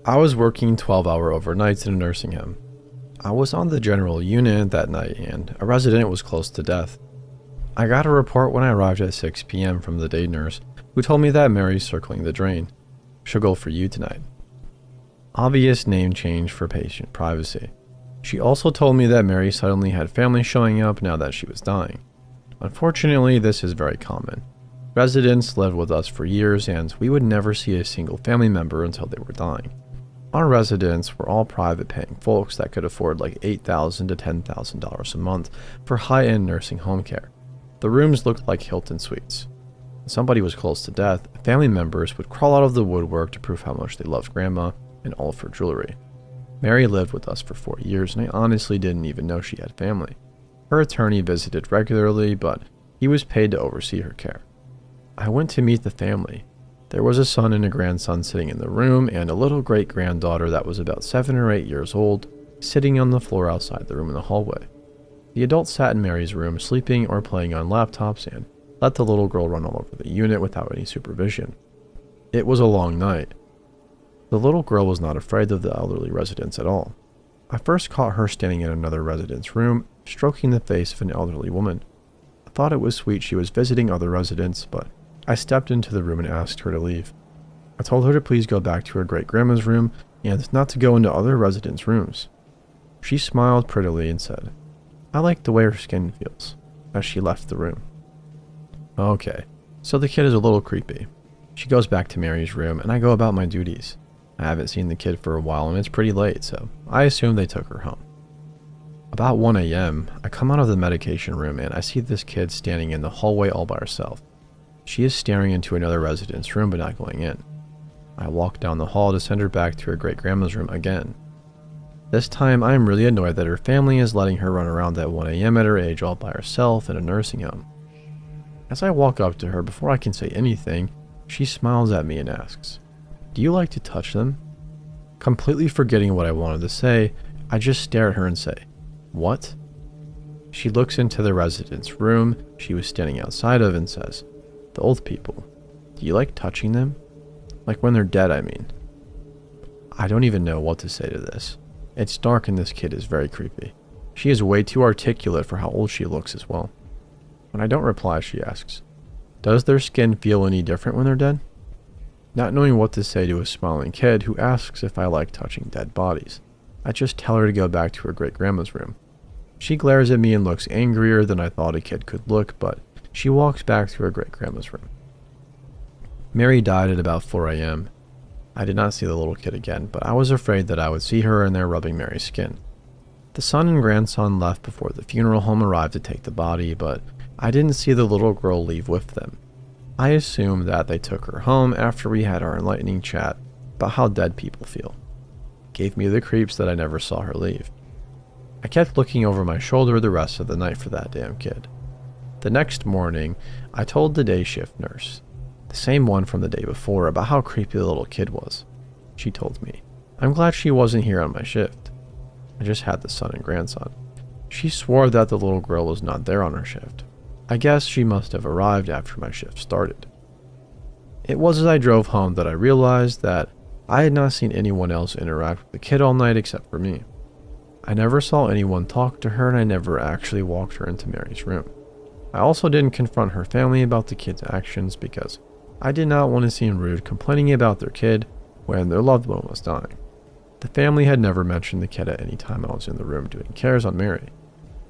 I was working 12-hour overnights in a nursing home. I was on the general unit that night and a resident was close to death. I got a report when I arrived at 6 p.m. from the day nurse who told me that Mary's circling the drain. She'll go for you tonight. Obvious name change for patient privacy. She also told me that Mary suddenly had family showing up now that she was dying. Unfortunately, this is very common. Residents lived with us for years and we would never see a single family member until they were dying. Our residents were all private paying folks that could afford like $8,000 to $10,000 a month for high-end nursing home care. The rooms looked like Hilton suites. When somebody was close to death, family members would crawl out of the woodwork to prove how much they loved Grandma and all of her jewelry. Mary lived with us for 4 years and I honestly didn't even know she had family. Her attorney visited regularly, but he was paid to oversee her care. I went to meet the family. There was a son and a grandson sitting in the room and a little great-granddaughter that was about 7 or 8 years old sitting on the floor outside the room in the hallway. The adults sat in Mary's room sleeping or playing on laptops and let the little girl run all over the unit without any supervision. It was a long night. The little girl was not afraid of the elderly residents at all. I first caught her standing in another resident's room, stroking the face of an elderly woman. I thought it was sweet she was visiting other residents, but I stepped into the room and asked her to leave. I told her to please go back to her great-grandma's room and not to go into other residents' rooms. She smiled prettily and said, "I like the way her skin feels," as she left the room. Okay, so the kid is a little creepy. She goes back to Mary's room and I go about my duties. I haven't seen the kid for a while and it's pretty late, so I assume they took her home. About 1 a.m., I come out of the medication room and I see this kid standing in the hallway all by herself. She is staring into another resident's room but not going in. I walk down the hall to send her back to her great-grandma's room again. This time I am really annoyed that her family is letting her run around at 1 a.m. at her age all by herself in a nursing home. As I walk up to her, before I can say anything, she smiles at me and asks, "Do you like to touch them?" Completely forgetting what I wanted to say, I just stare at her and say, "What?" She looks into the resident's room she was standing outside of and says, "The old people. Do you like touching them? Like when they're dead, I mean." I don't even know what to say to this. It's dark and this kid is very creepy. She is way too articulate for how old she looks as well. When I don't reply, she asks, "Does their skin feel any different when they're dead?" Not knowing what to say to a smiling kid who asks if I like touching dead bodies, I just tell her to go back to her great-grandma's room. She glares at me and looks angrier than I thought a kid could look, but she walks back to her great-grandma's room. Mary died at about 4 a.m. I did not see the little kid again, but I was afraid that I would see her in there rubbing Mary's skin. The son and grandson left before the funeral home arrived to take the body, but I didn't see the little girl leave with them. I assumed that they took her home after we had our enlightening chat about how dead people feel. It gave me the creeps that I never saw her leave. I kept looking over my shoulder the rest of the night for that damn kid. The next morning, I told the day shift nurse, the same one from the day before, about how creepy the little kid was. She told me, "I'm glad she wasn't here on my shift. I just had the son and grandson." She swore that the little girl was not there on her shift. I guess she must have arrived after my shift started. It was as I drove home that I realized that I had not seen anyone else interact with the kid all night except for me. I never saw anyone talk to her and I never actually walked her into Mary's room. I also didn't confront her family about the kid's actions because I did not want to seem rude complaining about their kid when their loved one was dying. The family had never mentioned the kid at any time I was in the room doing cares on Mary.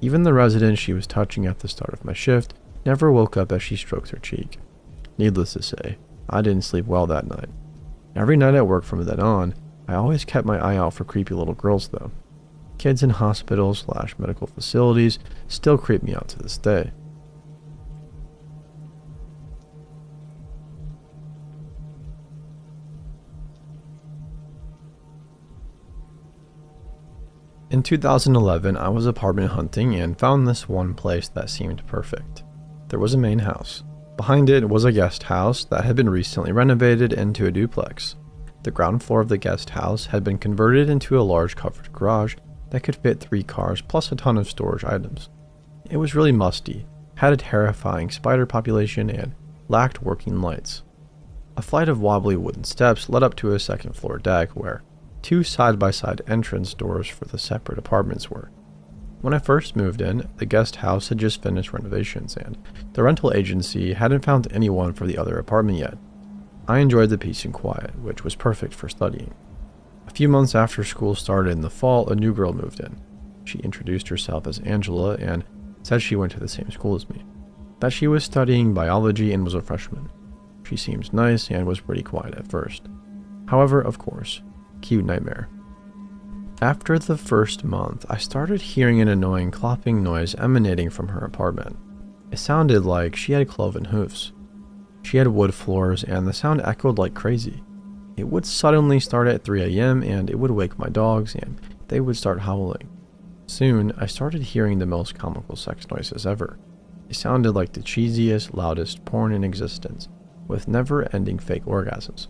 Even the resident she was touching at the start of my shift never woke up as she stroked her cheek. Needless to say, I didn't sleep well that night. Every night at work from then on, I always kept my eye out for creepy little girls though. Kids in hospitals/medical facilities still creep me out to this day. In 2011, I was apartment hunting and found this one place that seemed perfect. There was a main house. Behind it was a guest house that had been recently renovated into a duplex. The ground floor of the guest house had been converted into a large covered garage that could fit 3 cars plus a ton of storage items. It was really musty, had a terrifying spider population, and lacked working lights. A flight of wobbly wooden steps led up to a second floor deck where 2 side-by-side entrance doors for the separate apartments were. When I first moved in, the guest house had just finished renovations, and the rental agency hadn't found anyone for the other apartment yet. I enjoyed the peace and quiet, which was perfect for studying. A few months after school started in the fall, a new girl moved in. She introduced herself as Angela and said she went to the same school as me, that she was studying biology and was a freshman. She seemed nice and was pretty quiet at first. However, of course, cue nightmare. After the first month, I started hearing an annoying clopping noise emanating from her apartment. It sounded like she had cloven hoofs. She had wood floors and the sound echoed like crazy. It would suddenly start at 3 a.m. and it would wake my dogs and they would start howling. Soon, I started hearing the most comical sex noises ever. It sounded like the cheesiest, loudest porn in existence, with never-ending fake orgasms.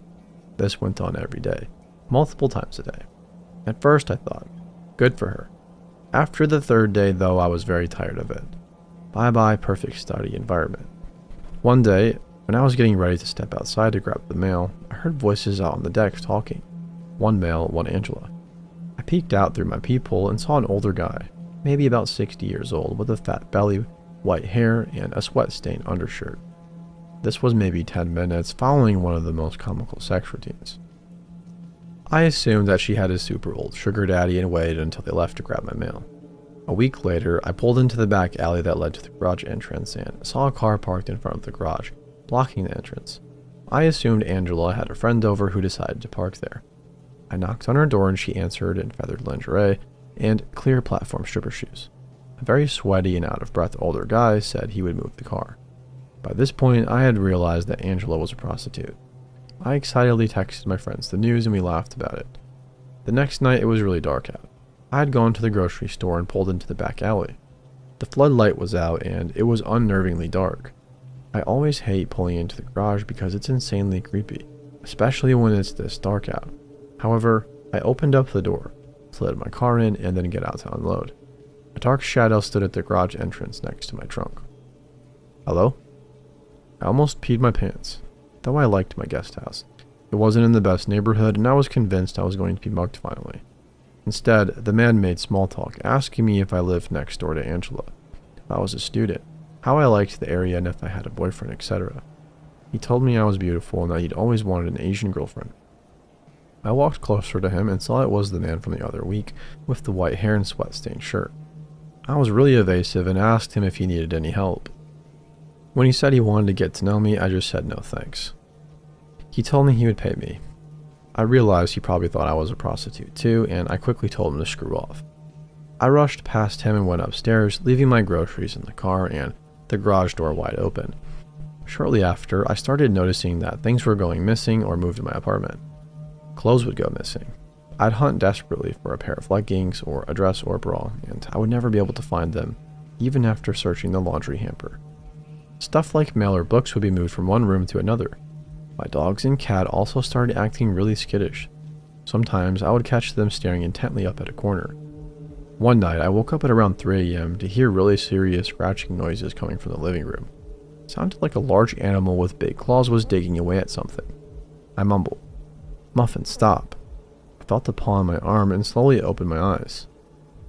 This went on every day, multiple times a day. At first I thought, good for her. After the third day though, I was very tired of it. Bye-bye perfect study environment. One day, when I was getting ready to step outside to grab the mail, I heard voices out on the deck talking. One male, one Angela. I peeked out through my peephole and saw an older guy, maybe about 60 years old, with a fat belly, white hair, and a sweat-stained undershirt. This was maybe 10 minutes following one of the most comical sex routines. I assumed that she had a super old sugar daddy and waited until they left to grab my mail. A week later, I pulled into the back alley that led to the garage entrance and saw a car parked in front of the garage, blocking the entrance. I assumed Angela had a friend over who decided to park there. I knocked on her door and she answered in feathered lingerie and clear platform stripper shoes. A very sweaty and out-of-breath older guy said he would move the car. By this point, I had realized that Angela was a prostitute. I excitedly texted my friends the news and we laughed about it. The next night, it was really dark out. I had gone to the grocery store and pulled into the back alley. The floodlight was out and it was unnervingly dark. I always hate pulling into the garage because it's insanely creepy, especially when it's this dark out. However, I opened up the door, slid my car in, and then get out to unload. A dark shadow stood at the garage entrance next to my trunk. Hello? I almost peed my pants, though I liked my guest house. It wasn't in the best neighborhood, and I was convinced I was going to be mugged finally. Instead, the man made small talk, asking me if I lived next door to Angela, if I was a student, how I liked the area, and if I had a boyfriend, etc. He told me I was beautiful and that he'd always wanted an Asian girlfriend. I walked closer to him and saw it was the man from the other week, with the white hair and sweat-stained shirt. I was really evasive and asked him if he needed any help. When he said he wanted to get to know me, I just said no thanks. He told me he would pay me. I realized he probably thought I was a prostitute too, and I quickly told him to screw off. I rushed past him and went upstairs, leaving my groceries in the car and the garage door wide open. Shortly after, I started noticing that things were going missing or moved in my apartment. Clothes would go missing. I'd hunt desperately for a pair of leggings or a dress or a bra, and I would never be able to find them, even after searching the laundry hamper. Stuff like mail or books would be moved from one room to another. My dogs and cat also started acting really skittish. Sometimes I would catch them staring intently up at a corner. One night I woke up at around 3 a.m. to hear really serious scratching noises coming from the living room. It sounded like a large animal with big claws was digging away at something. I mumbled, "Muffin, stop." I felt a paw on my arm and slowly opened my eyes.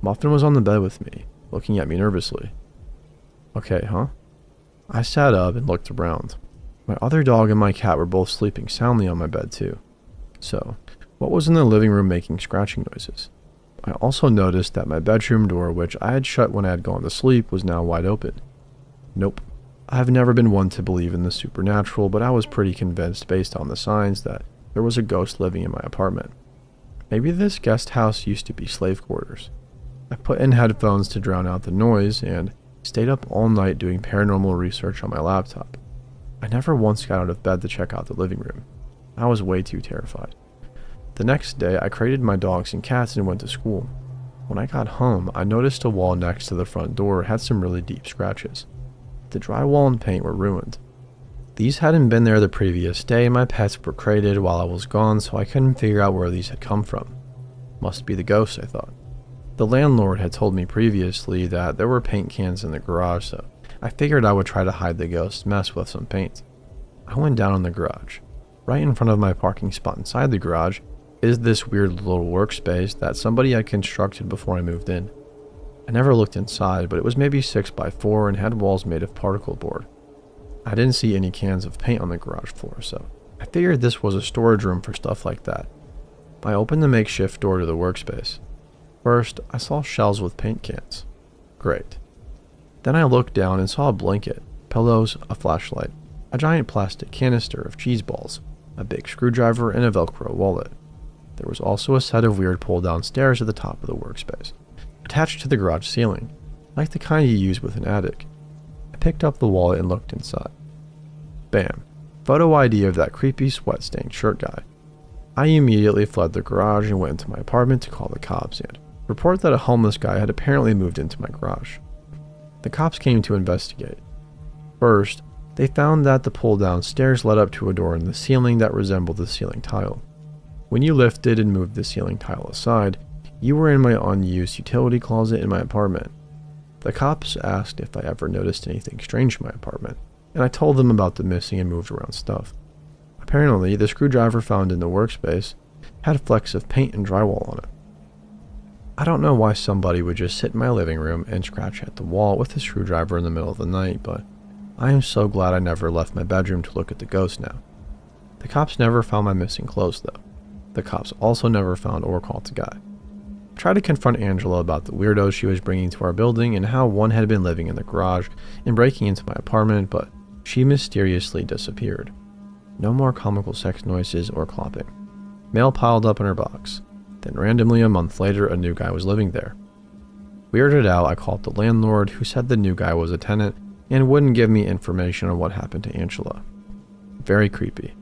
Muffin was on the bed with me, looking at me nervously. "Okay, huh?" I sat up and looked around. My other dog and my cat were both sleeping soundly on my bed too. So, what was in the living room making scratching noises? I also noticed that my bedroom door, which I had shut when I had gone to sleep, was now wide open. Nope. I have never been one to believe in the supernatural, but I was pretty convinced based on the signs that there was a ghost living in my apartment. Maybe this guest house used to be slave quarters. I put in headphones to drown out the noise and stayed up all night doing paranormal research on my laptop. I never once got out of bed to check out the living room. I was way too terrified. The next day, I crated my dogs and cats and went to school. When I got home, I noticed a wall next to the front door had some really deep scratches. The drywall and paint were ruined. These hadn't been there the previous day, and my pets were crated while I was gone, so I couldn't figure out where these had come from. Must be the ghosts, I thought. The landlord had told me previously that there were paint cans in the garage, so I figured I would try to hide the ghost mess with some paint. I went down in the garage. Right in front of my parking spot inside the garage, is this weird little workspace that somebody had constructed before I moved in. I never looked inside, but it was maybe 6 by 4 and had walls made of particle board. I didn't see any cans of paint on the garage floor, so I figured this was a storage room for stuff like that. I opened the makeshift door to the workspace. First, I saw shelves with paint cans. Great. Then I looked down and saw a blanket, pillows, a flashlight, a giant plastic canister of cheese balls, a big screwdriver, and a Velcro wallet. There was also a set of weird pull-down stairs at the top of the workspace, attached to the garage ceiling, like the kind you use with an attic. I picked up the wallet and looked inside. Bam. Photo ID of that creepy sweat-stained shirt guy. I immediately fled the garage and went into my apartment to call the cops and report that a homeless guy had apparently moved into my garage. The cops came to investigate. First, they found that the pull-down stairs led up to a door in the ceiling that resembled the ceiling tile. When you lifted and moved the ceiling tile aside, you were in my unused utility closet in my apartment. The cops asked if I ever noticed anything strange in my apartment, and I told them about the missing and moved around stuff. Apparently, the screwdriver found in the workspace had flecks of paint and drywall on it. I don't know why somebody would just sit in my living room and scratch at the wall with a screwdriver in the middle of the night, but I am so glad I never left my bedroom to look at the ghost now. The cops never found my missing clothes, though. The cops also never found or caught the guy. I tried to confront Angela about the weirdos she was bringing to our building and how one had been living in the garage and breaking into my apartment, but she mysteriously disappeared. No more comical sex noises or clopping. Mail piled up in her box. Then randomly a month later, a new guy was living there. Weirded out, I called the landlord, who said the new guy was a tenant and wouldn't give me information on what happened to Angela. Very creepy.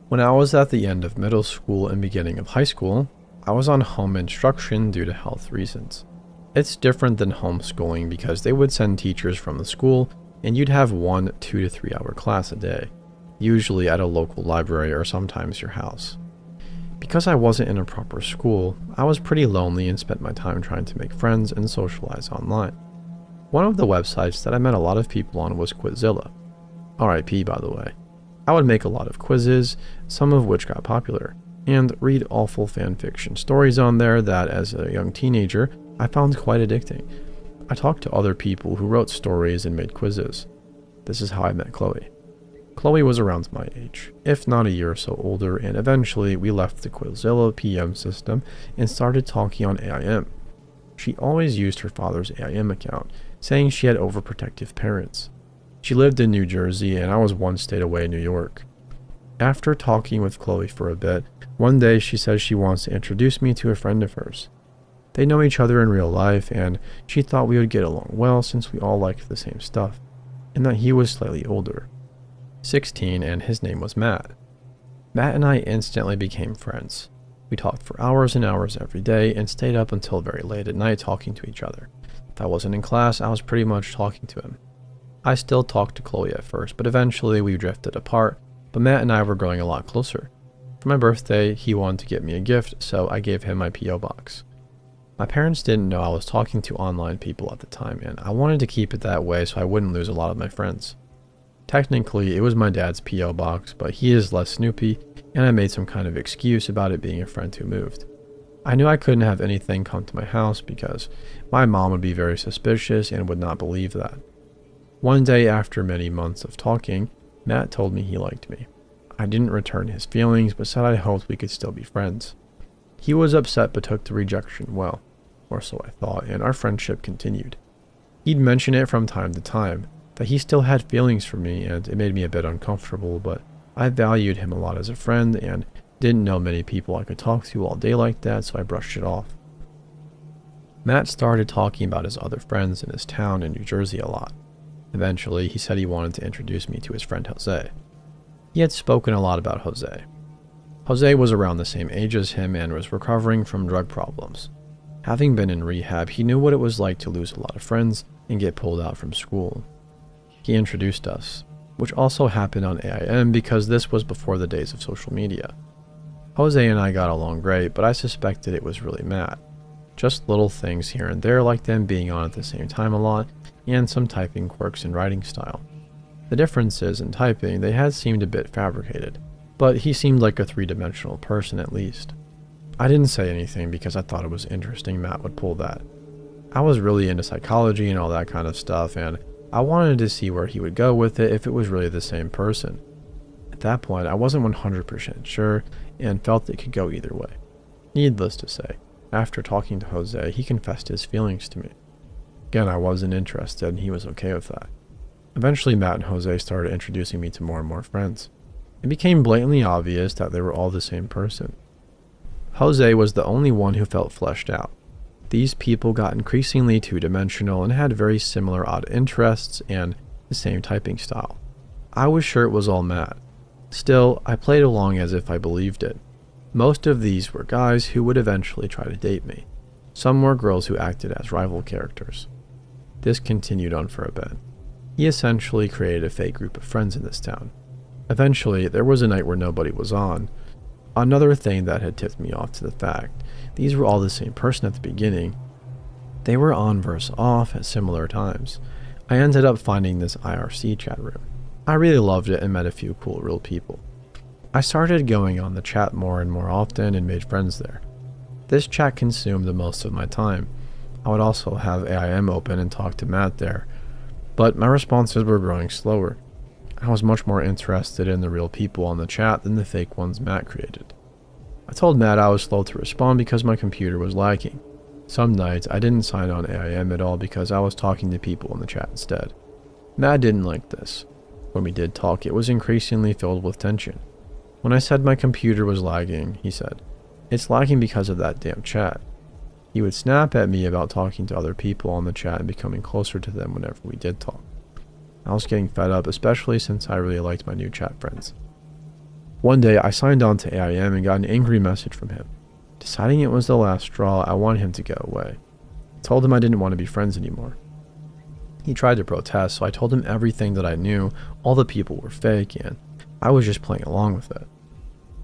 When I was at the end of middle school and beginning of high school, I was on home instruction due to health reasons. It's different than homeschooling because they would send teachers from the school and you'd have 1 2 to 3 hour class a day, usually at a local library or sometimes your house. Because I wasn't in a proper school, I was pretty lonely and spent my time trying to make friends and socialize online. One of the websites that I met a lot of people on was Quizilla. RIP, by the way. I would make a lot of quizzes, some of which got popular, and read awful fanfiction stories on there that, as a young teenager, I found quite addicting. I talked to other people who wrote stories and made quizzes. This is how I met Chloe. Chloe was around my age, if not a year or so older, and eventually we left the Quizilla PM system and started talking on AIM. She always used her father's AIM account, saying she had overprotective parents. She lived in New Jersey and I was 1 state away in New York. After talking with Chloe for a bit, one day she says she wants to introduce me to a friend of hers. They know each other in real life and she thought we would get along well since we all liked the same stuff, and that he was slightly older, 16, and his name was Matt. Matt and I instantly became friends. We talked for hours and hours every day and stayed up until very late at night talking to each other. If I wasn't in class, I was pretty much talking to him. I still talked to Chloe at first, but eventually we drifted apart, but Matt and I were growing a lot closer. For my birthday, he wanted to get me a gift, so I gave him my P.O. box. My parents didn't know I was talking to online people at the time, and I wanted to keep it that way so I wouldn't lose a lot of my friends. Technically, it was my dad's P.O. box, but he is less snoopy, and I made some kind of excuse about it being a friend who moved. I knew I couldn't have anything come to my house because my mom would be very suspicious and would not believe that. One day after many months of talking, Matt told me he liked me. I didn't return his feelings, but said I hoped we could still be friends. He was upset but took the rejection well, or so I thought, and our friendship continued. He'd mention it from time to time, that he still had feelings for me, and it made me a bit uncomfortable, but I valued him a lot as a friend and didn't know many people I could talk to all day like that, so I brushed it off. Matt started talking about his other friends in his town in New Jersey a lot. Eventually, he said he wanted to introduce me to his friend Jose. He had spoken a lot about Jose. Jose was around the same age as him and was recovering from drug problems. Having been in rehab, he knew what it was like to lose a lot of friends and get pulled out from school. He introduced us, which also happened on AIM because this was before the days of social media. Jose and I got along great, but I suspected it was really Matt. Just little things here and there, like them being on at the same time a lot, and some typing quirks and writing style. The differences in typing, they had seemed a bit fabricated, but he seemed like a three-dimensional person at least. I didn't say anything because I thought it was interesting Matt would pull that. I was really into psychology and all that kind of stuff, and I wanted to see where he would go with it if it was really the same person. At that point, I wasn't 100% sure and felt it could go either way. Needless to say, after talking to Jose, he confessed his feelings to me. Again, I wasn't interested and he was okay with that. Eventually, Matt and Jose started introducing me to more and more friends. It became blatantly obvious that they were all the same person. Jose was the only one who felt fleshed out. These people got increasingly two-dimensional and had very similar odd interests and the same typing style. I was sure it was all Matt. Still, I played along as if I believed it. Most of these were guys who would eventually try to date me. Some were girls who acted as rival characters. This continued on for a bit. He essentially created a fake group of friends in this town. Eventually, there was a night where nobody was on. Another thing that had tipped me off to the fact, these were all the same person at the beginning. They were on versus off at similar times. I ended up finding this IRC chat room. I really loved it and met a few cool real people. I started going on the chat more and more often and made friends there. This chat consumed the most of my time. I would also have AIM open and talk to Matt there, but my responses were growing slower. I was much more interested in the real people on the chat than the fake ones Matt created. I told Matt I was slow to respond because my computer was lagging. Some nights I didn't sign on AIM at all because I was talking to people in the chat instead. Matt didn't like this. When we did talk, it was increasingly filled with tension. When I said my computer was lagging, he said, "It's lagging because of that damn chat." He would snap at me about talking to other people on the chat and becoming closer to them whenever we did talk. I was getting fed up, especially since I really liked my new chat friends. One day, I signed on to AIM and got an angry message from him. Deciding it was the last straw, I wanted him to go away. I told him I didn't want to be friends anymore. He tried to protest, so I told him everything that I knew, all the people were fake, and I was just playing along with it.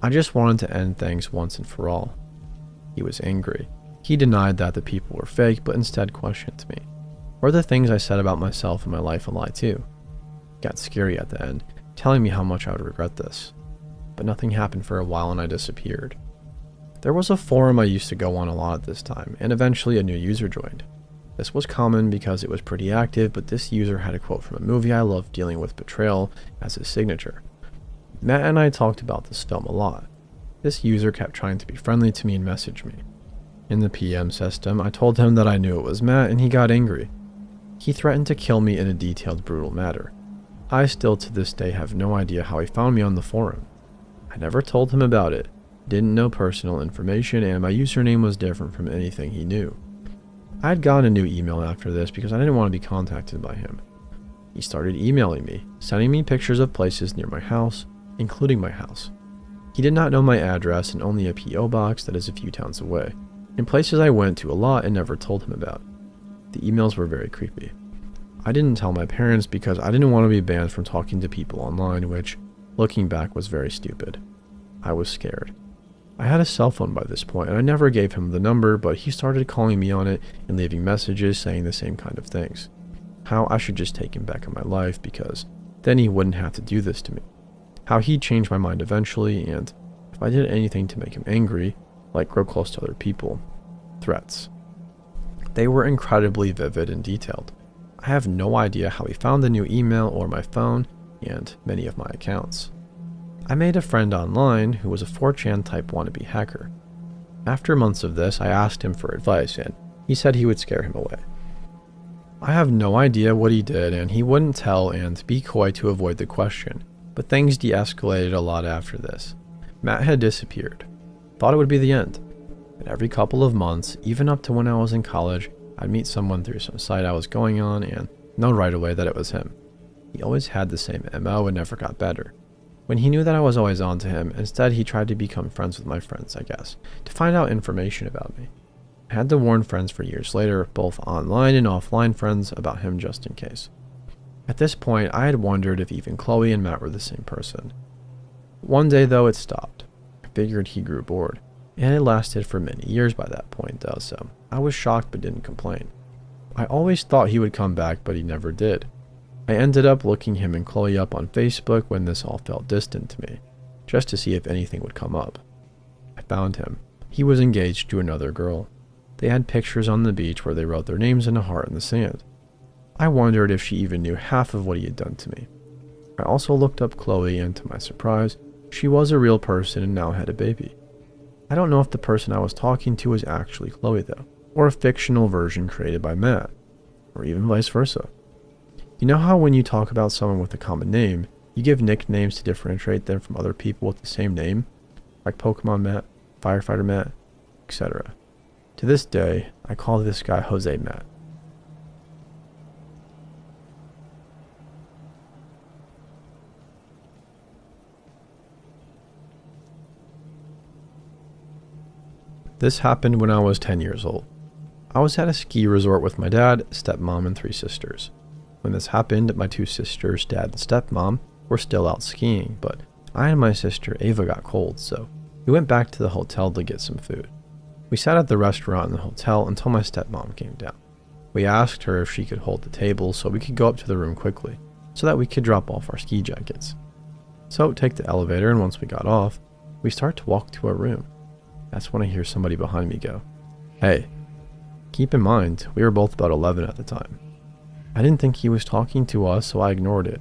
I just wanted to end things once and for all. He was angry. He denied that the people were fake, but instead questioned me. Were the things I said about myself and my life a lie too? It got scary at the end, telling me how much I would regret this. But nothing happened for a while and I disappeared. There was a forum I used to go on a lot at this time, and eventually a new user joined. This was common because it was pretty active, but this user had a quote from a movie I loved dealing with betrayal as his signature. Matt and I talked about this film a lot. This user kept trying to be friendly to me and message me. In the PM system, I told him that I knew it was Matt and he got angry. He threatened to kill me in a detailed, brutal manner. I still to this day have no idea how he found me on the forum. I never told him about it, didn't know personal information, and my username was different from anything he knew. I had gotten a new email after this because I didn't want to be contacted by him. He started emailing me, sending me pictures of places near my house, including my house. He did not know my address and only a PO box that is a few towns away, and places I went to a lot and never told him about. The emails were very creepy. I didn't tell my parents because I didn't want to be banned from talking to people online, which, looking back, was very stupid. I was scared. I had a cell phone by this point and I never gave him the number, but he started calling me on it and leaving messages saying the same kind of things. How I should just take him back in my life because then he wouldn't have to do this to me. How he'd change my mind eventually, and if I did anything to make him angry, like grow close to other people. Threats. They were incredibly vivid and detailed. I have no idea how he found the new email or my phone and many of my accounts. I made a friend online who was a 4chan type wannabe hacker. After months of this, I asked him for advice and he said he would scare him away. I have no idea what he did and he wouldn't tell and be coy to avoid the question, but things de-escalated a lot after this. Matt had disappeared. Thought it would be the end. But every couple of months, even up to when I was in college, I'd meet someone through some site I was going on and know right away that it was him. He always had the same MO and never got better. When he knew that I was always on to him, instead he tried to become friends with my friends, I guess, to find out information about me. I had to warn friends for years later, both online and offline friends, about him just in case. At this point, I had wondered if even Chloe and Matt were the same person. One day though, it stopped. I figured he grew bored. and it lasted for many years by that point though, so I was shocked but didn't complain. I always thought he would come back, but he never did. I ended up looking him and Chloe up on Facebook when this all felt distant to me, just to see if anything would come up. I found him. He was engaged to another girl. They had pictures on the beach where they wrote their names in a heart in the sand. I wondered if she even knew half of what he had done to me. I also looked up Chloe, and to my surprise, she was a real person and now had a baby. I don't know if the person I was talking to was actually Chloe though, or a fictional version created by Matt, or even vice versa. You know how when you talk about someone with a common name, you give nicknames to differentiate them from other people with the same name? Like Pokemon Matt, Firefighter Matt, etc. To this day, I call this guy Jose Matt. This happened when I was 10 years old. I was at a ski resort with my dad, stepmom, and 3 sisters. When this happened, my 2 sisters, dad and stepmom, were still out skiing, but I and my sister Ava got cold, so we went back to the hotel to get some food. We sat at the restaurant in the hotel until my stepmom came down. We asked her if she could hold the table so we could go up to the room quickly, so that we could drop off our ski jackets. So take the elevator, and once we got off, we start to walk to our room. That's when I hear somebody behind me go, "Hey." Keep in mind, we were both about 11 at the time. I didn't think he was talking to us, so I ignored it.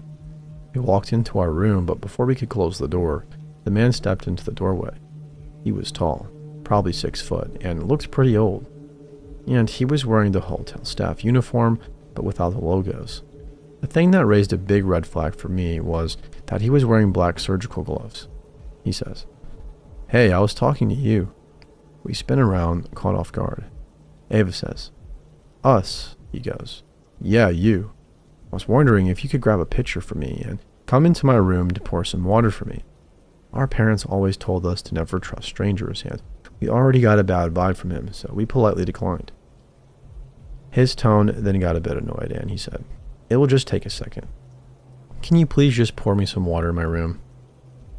We walked into our room, but before we could close the door, the man stepped into the doorway. He was tall, probably 6 foot, and looked pretty old. And he was wearing the hotel staff uniform, but without the logos. The thing that raised a big red flag for me was that he was wearing black surgical gloves. He says, "Hey, I was talking to you." We spin around, caught off guard. Ava says, "Us," he goes. "Yeah, you. I was wondering if you could grab a pitcher for me and come into my room to pour some water for me. Our parents always told us to never trust strangers, and we already got a bad vibe from him, so we politely declined." His tone then got a bit annoyed, and he said, "It will just take a second. Can you please just pour me some water in my room?"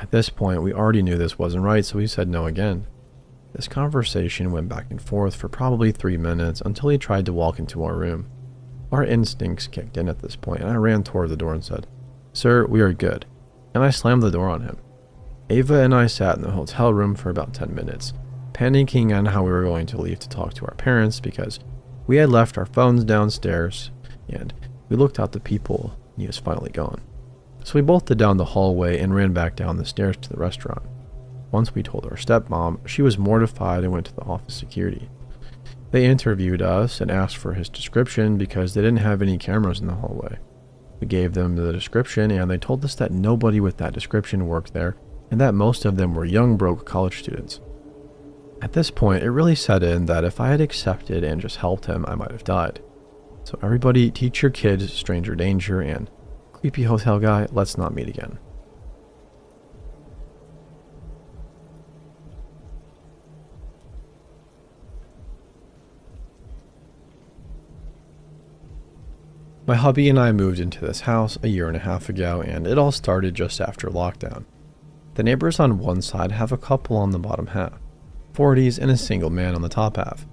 At this point, we already knew this wasn't right, so we said no again. This conversation went back and forth for probably 3 minutes until he tried to walk into our room. Our instincts kicked in at this point, and I ran toward the door and said, "Sir, we are good," and I slammed the door on him. Ava and I sat in the hotel room for about 10 minutes, panicking on how we were going to leave to talk to our parents because we had left our phones downstairs, and we looked out the people, and he was finally gone. So we bolted down the hallway and ran back down the stairs to the restaurant. Once we told our stepmom, she was mortified and went to the office security. They interviewed us and asked for his description because they didn't have any cameras in the hallway. We gave them the description, and they told us that nobody with that description worked there and that most of them were young, broke college students. At this point, it really set in that if I had accepted and just helped him, I might have died. So everybody, teach your kids stranger danger, and creepy hotel guy, let's not meet again. My hubby and I moved into this house a year and a half ago, and it all started just after lockdown. The neighbors on one side have a couple on the bottom half, 40s and a single man on the top half.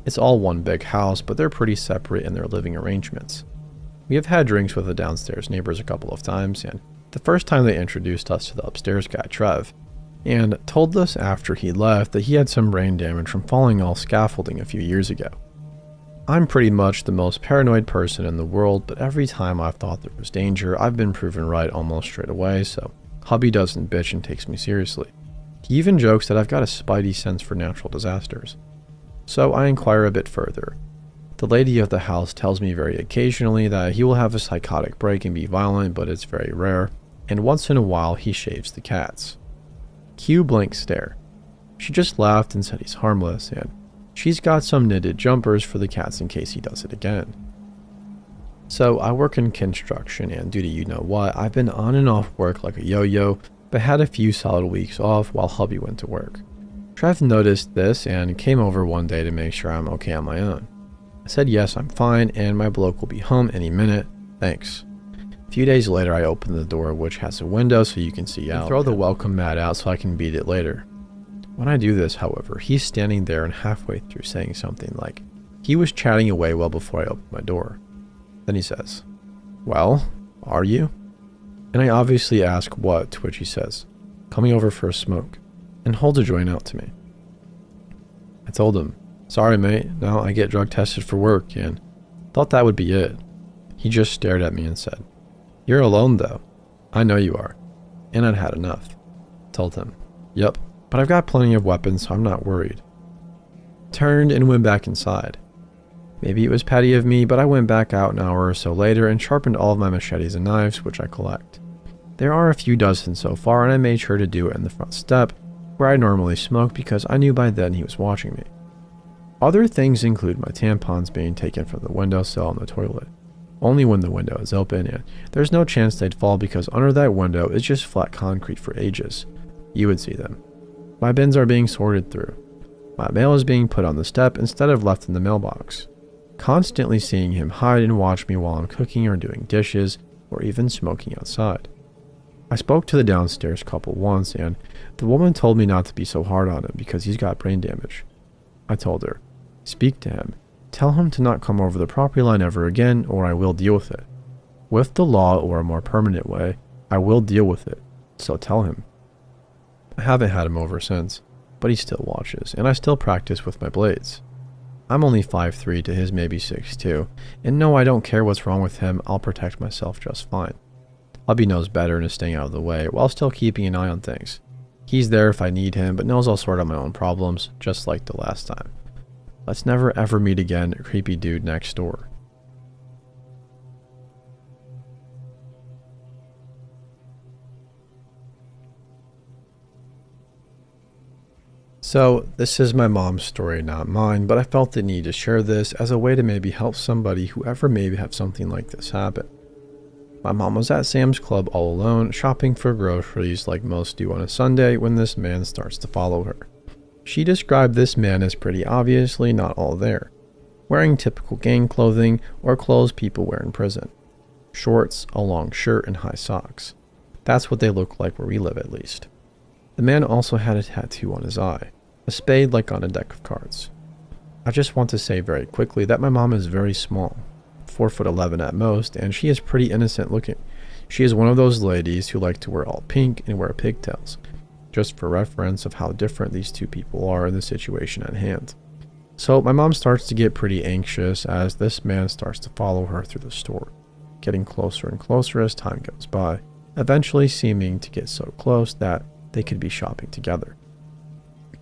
It's all one big house, but they're pretty separate in their living arrangements. We have had drinks with the downstairs neighbors a couple of times, and the first time they introduced us to the upstairs guy, Trev, and told us after he left that he had some brain damage from falling off scaffolding a few years ago. I'm pretty much the most paranoid person in the world, but every time I've thought there was danger, I've been proven right almost straight away, so hubby doesn't bitch and takes me seriously. He even jokes that I've got a spidey sense for natural disasters. So I inquire a bit further. The lady of the house tells me very occasionally that he will have a psychotic break and be violent, but it's very rare, and once in a while he shaves the cats. Cue blank stare. She just laughed and said he's harmless, and she's got some knitted jumpers for the cats in case he does it again. So I work in construction, and due to you know what, I've been on and off work like a yo-yo, but had a few solid weeks off while hubby went to work. Trev noticed this and came over one day to make sure I'm okay on my own. I said yes, I'm fine, and my bloke will be home any minute, thanks. A few days later, I open the door, which has a window so you can see out, and throw the welcome mat out so I can beat it later. When I do this, however, he's standing there and halfway through saying something like he was chatting away well before I opened my door. Then he says, "Well, are you?" And I obviously ask what, to which he says, "Coming over for a smoke," and holds a joint out to me. I told him, "Sorry mate, now I get drug tested for work," and thought that would be it. He just stared at me and said, "You're alone though." "I know you are." And I'd had enough. Told him, "Yep, but I've got plenty of weapons, so I'm not worried." Turned and went back inside. Maybe it was petty of me, but I went back out an hour or so later and sharpened all of my machetes and knives, which I collect. There are a few dozen so far, and I made sure to do it in the front step, where I normally smoke because I knew by then he was watching me. Other things include my tampons being taken from the windowsill on the toilet, only when the window is open, and there's no chance they'd fall because under that window is just flat concrete for ages. You would see them. My bins are being sorted through. My mail is being put on the step instead of left in the mailbox. Constantly seeing him hide and watch me while I'm cooking or doing dishes, or even smoking outside. I spoke to the downstairs couple once, and the woman told me not to be so hard on him because he's got brain damage. I told her, "Speak to him. Tell him to not come over the property line ever again, or I will deal with it. With the law or a more permanent way, I will deal with it, so tell him." I haven't had him over since, but he still watches, and I still practice with my blades. I'm only 5'3" to his maybe 6'2", and no, I don't care what's wrong with him, I'll protect myself just fine. Hubby knows better and is staying out of the way, while still keeping an eye on things. He's there if I need him, but knows I'll sort out my own problems, just like the last time. Let's never ever meet again, creepy dude next door. So, this is my mom's story, not mine, but I felt the need to share this as a way to maybe help somebody who ever maybe have something like this happen. My mom was at Sam's Club all alone, shopping for groceries like most do on a Sunday when this man starts to follow her. She described this man as pretty obviously not all there, wearing typical gang clothing or clothes people wear in prison. Shorts, a long shirt, and high socks. That's what they look like where we live at least. The man also had a tattoo on his eye, a spade like on a deck of cards. I just want to say very quickly that my mom is very small, 4'11" at most, and she is pretty innocent looking. She is one of those ladies who like to wear all pink and wear pigtails, just for reference of how different these two people are in the situation at hand. So my mom starts to get pretty anxious as this man starts to follow her through the store, getting closer and closer as time goes by, eventually seeming to get so close that they could be shopping together.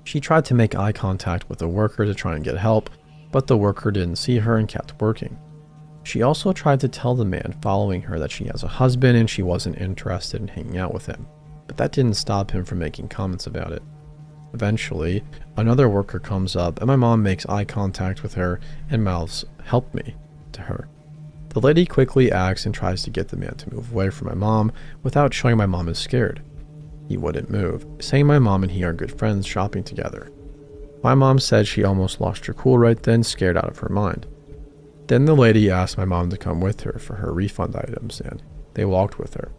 She tried to make eye contact with a worker to try and get help, but the worker didn't see her and kept working. She also tried to tell the man following her that she has a husband and she wasn't interested in hanging out with him, but that didn't stop him from making comments about it. Eventually, another worker comes up and my mom makes eye contact with her and mouths, "Help me," to her. The lady quickly acts and tries to get the man to move away from my mom without showing my mom is scared. He wouldn't move, saying my mom and he are good friends shopping together. My mom said she almost lost her cool right then, scared out of her mind. Then the lady asked my mom to come with her for her refund items, and they walked with her.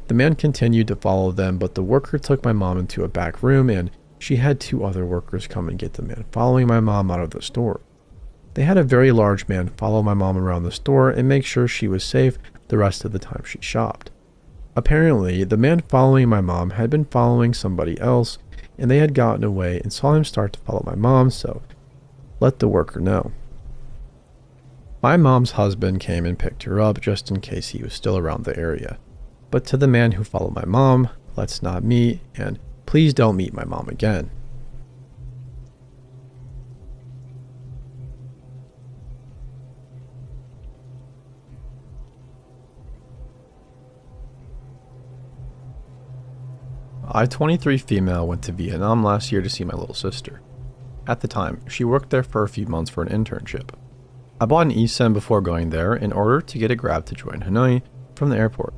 The man continued to follow them, but the worker took my mom into a back room, and she had two other workers come and get the man following my mom out of the store. They had a very large man follow my mom around the store and make sure she was safe the rest of the time she shopped. Apparently, the man following my mom had been following somebody else, and they had gotten away and saw him start to follow my mom, so let the worker know. My mom's husband came and picked her up just in case he was still around the area. But to the man who followed my mom, let's not meet, and please don't meet my mom again. I, 23 female, went to Vietnam last year to see my little sister. At the time, she worked there for a few months for an internship. I bought an eSIM before going there in order to get a Grab to join Hanoi from the airport.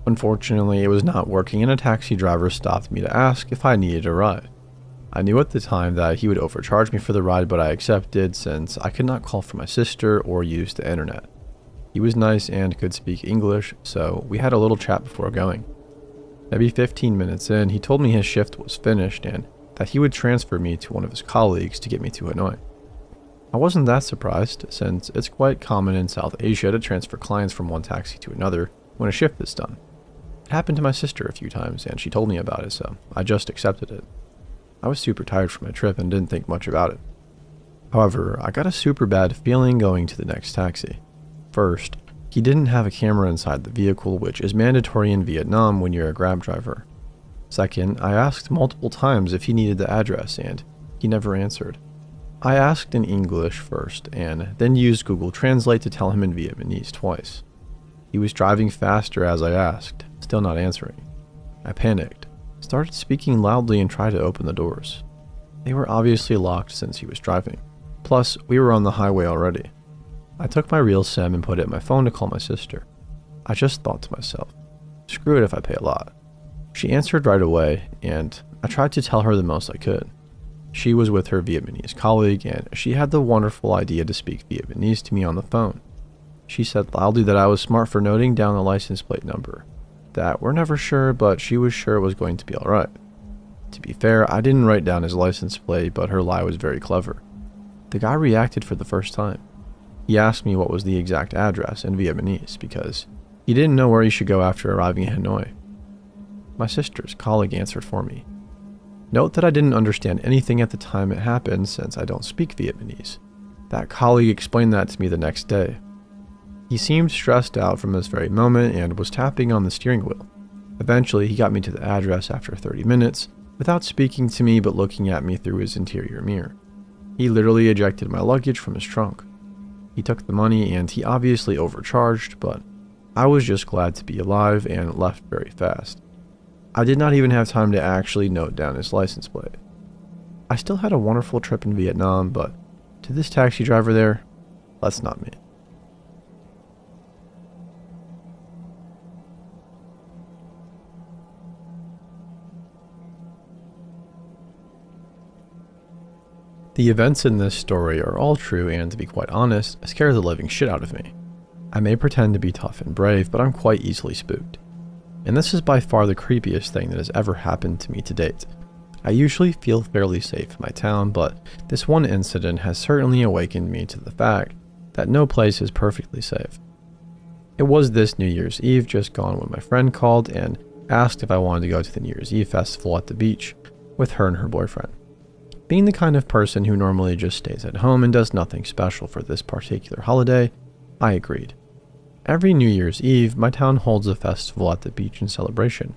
Unfortunately, it was not working and a taxi driver stopped me to ask if I needed a ride. I knew at the time that he would overcharge me for the ride, but I accepted since I could not call for my sister or use the internet. He was nice and could speak English, so we had a little chat before going. Maybe 15 minutes in, he told me his shift was finished and that he would transfer me to one of his colleagues to get me to Hanoi. I wasn't that surprised, since it's quite common in South Asia to transfer clients from one taxi to another when a shift is done. It happened to my sister a few times, and she told me about it, so I just accepted it. I was super tired from my trip and didn't think much about it. However, I got a super bad feeling going to the next taxi. First, he didn't have a camera inside the vehicle, which is mandatory in Vietnam when you're a Grab driver. Second, I asked multiple times if he needed the address, and he never answered. I asked in English first, and then used Google Translate to tell him in Vietnamese twice. He was driving faster as I asked, still not answering. I panicked, started speaking loudly, and tried to open the doors. They were obviously locked since he was driving. Plus, we were on the highway already. I took my real SIM and put it in my phone to call my sister. I just thought to myself, screw it if I pay a lot. She answered right away, and I tried to tell her the most I could. She was with her Vietnamese colleague, and she had the wonderful idea to speak Vietnamese to me on the phone. She said loudly that I was smart for noting down the license plate number, that we're never sure, but she was sure it was going to be alright. To be fair, I didn't write down his license plate, but her lie was very clever. The guy reacted for the first time. He asked me what was the exact address in Vietnamese, because he didn't know where he should go after arriving in Hanoi. My sister's colleague answered for me. Note that I didn't understand anything at the time it happened, since I don't speak Vietnamese. That colleague explained that to me the next day. He seemed stressed out from this very moment and was tapping on the steering wheel. Eventually, he got me to the address after 30 minutes, without speaking to me but looking at me through his interior mirror. He literally ejected my luggage from his trunk. He took the money, and he obviously overcharged, but I was just glad to be alive and left very fast. I did not even have time to actually note down his license plate. I still had a wonderful trip in Vietnam, but to this taxi driver there, that's not me. The events in this story are all true, and to be quite honest, scare the living shit out of me. I may pretend to be tough and brave, but I'm quite easily spooked. And this is by far the creepiest thing that has ever happened to me to date. I usually feel fairly safe in my town, but this one incident has certainly awakened me to the fact that no place is perfectly safe. It was this New Year's Eve just gone when my friend called and asked if I wanted to go to the New Year's Eve festival at the beach with her and her boyfriend. Being the kind of person who normally just stays at home and does nothing special for this particular holiday, I agreed. Every New Year's Eve, my town holds a festival at the beach in celebration.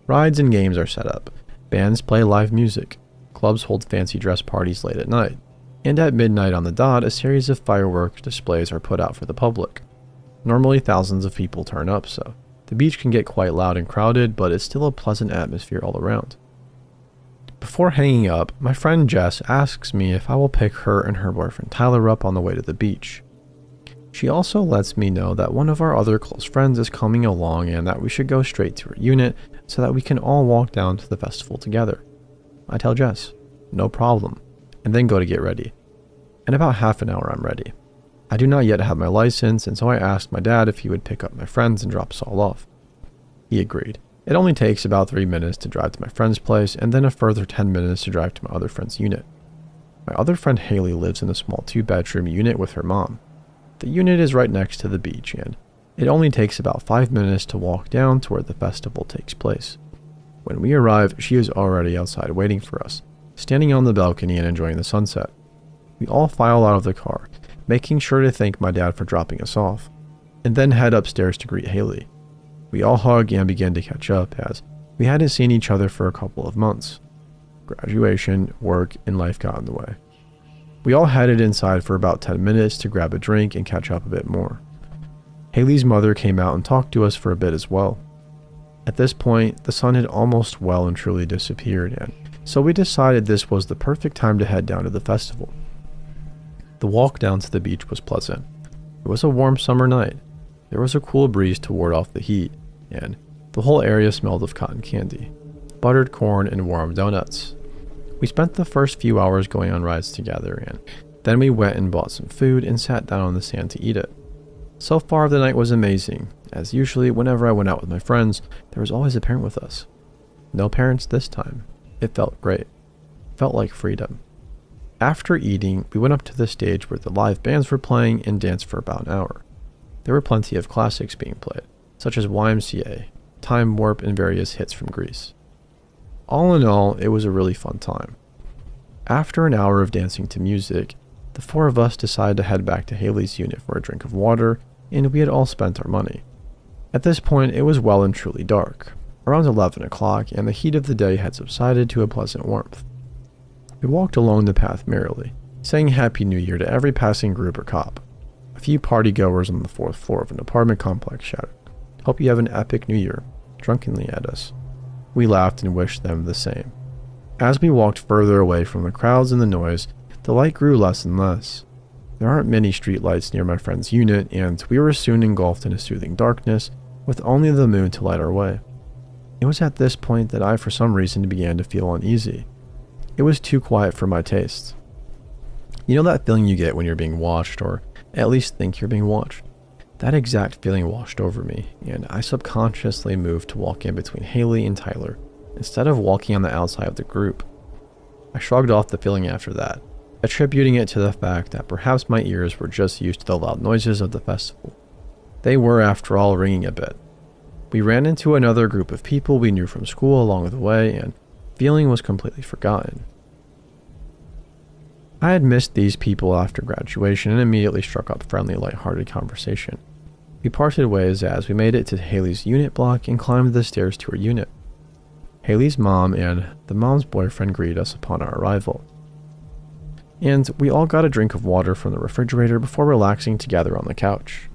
Rides and games are set up, bands play live music, clubs hold fancy dress parties late at night, and at midnight on the dot, a series of fireworks displays are put out for the public. Normally thousands of people turn up, so the beach can get quite loud and crowded, but it's still a pleasant atmosphere all around. Before hanging up, my friend Jess asks me if I will pick her and her boyfriend Tyler up on the way to the beach. She also lets me know that one of our other close friends is coming along and that we should go straight to her unit so that we can all walk down to the festival together. I tell Jess, no problem, and then go to get ready. In about half an hour I'm ready. I do not yet have my license, and so I asked my dad if he would pick up my friends and drop us all off. He agreed. It only takes about 3 minutes to drive to my friend's place, and then a further 10 minutes to drive to my other friend's unit. My other friend Haley lives in a small 2-bedroom unit with her mom. The unit is right next to the beach, and it only takes about 5 minutes to walk down to where the festival takes place. When we arrive, she is already outside waiting for us, standing on the balcony and enjoying the sunset. We all file out of the car, making sure to thank my dad for dropping us off, and then head upstairs to greet Haley. We all hug and begin to catch up, as we hadn't seen each other for a couple of months. Graduation, work, and life got in the way. We all headed inside for about 10 minutes to grab a drink and catch up a bit more. Haley's mother came out and talked to us for a bit as well. At this point, the sun had almost well and truly disappeared, and so we decided this was the perfect time to head down to the festival. The walk down to the beach was pleasant. It was a warm summer night. There was a cool breeze to ward off the heat, and the whole area smelled of cotton candy, buttered corn, and warm donuts. We spent the first few hours going on rides together, and then we went and bought some food and sat down on the sand to eat it. So far, the night was amazing, as usually whenever I went out with my friends, there was always a parent with us. No parents this time. It felt great. felt like freedom. After eating, we went up to the stage where the live bands were playing and danced for about an hour. There were plenty of classics being played, such as YMCA, Time Warp, and various hits from Greece. All in all, it was a really fun time. After an hour of dancing to music, the four of us decided to head back to Haley's unit for a drink of water, and we had all spent our money. At this point, it was well and truly dark, around 11 o'clock, and the heat of the day had subsided to a pleasant warmth. We walked along the path merrily, saying Happy New Year to every passing group or cop. A few party goers on the 4th floor of an apartment complex shouted, "Hope you have an epic New Year," drunkenly at us. We laughed and wished them the same. As we walked further away from the crowds and the noise, the light grew less and less. There aren't many street lights near my friend's unit, and we were soon engulfed in a soothing darkness, with only the moon to light our way. It was at this point that I, for some reason, began to feel uneasy. It was too quiet for my tastes. You know that feeling you get when you're being watched, or at least think you're being watched? That exact feeling washed over me, and I subconsciously moved to walk in between Haley and Tyler, instead of walking on the outside of the group. I shrugged off the feeling after that, attributing it to the fact that perhaps my ears were just used to the loud noises of the festival. They were, after all, ringing a bit. We ran into another group of people we knew from school along the way, and feeling was completely forgotten. I had missed these people after graduation and immediately struck up friendly, lighthearted conversation. We parted ways as we made it to Haley's unit block and climbed the stairs to her unit. Haley's mom and the mom's boyfriend greeted us upon our arrival, and we all got a drink of water from the refrigerator before relaxing together on the couch.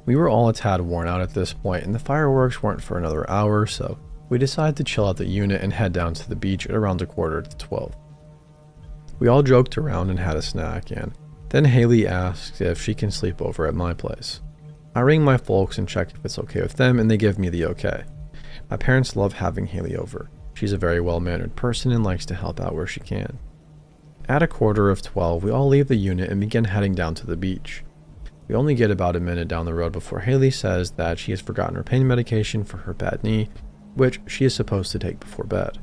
We were all a tad worn out at this point, and the fireworks weren't for another hour, so we decided to chill out the unit and head down to the beach at around 11:45. We all joked around and had a snack, and then Haley asked if she can sleep over at my place. I ring my folks and check if it's okay with them, and they give me the okay. My parents love having Haley over. She's a very well-mannered person and likes to help out where she can. At 11:45, we all leave the unit and begin heading down to the beach. We only get about a minute down the road before Haley says that she has forgotten her pain medication for her bad knee, which she is supposed to take before bed.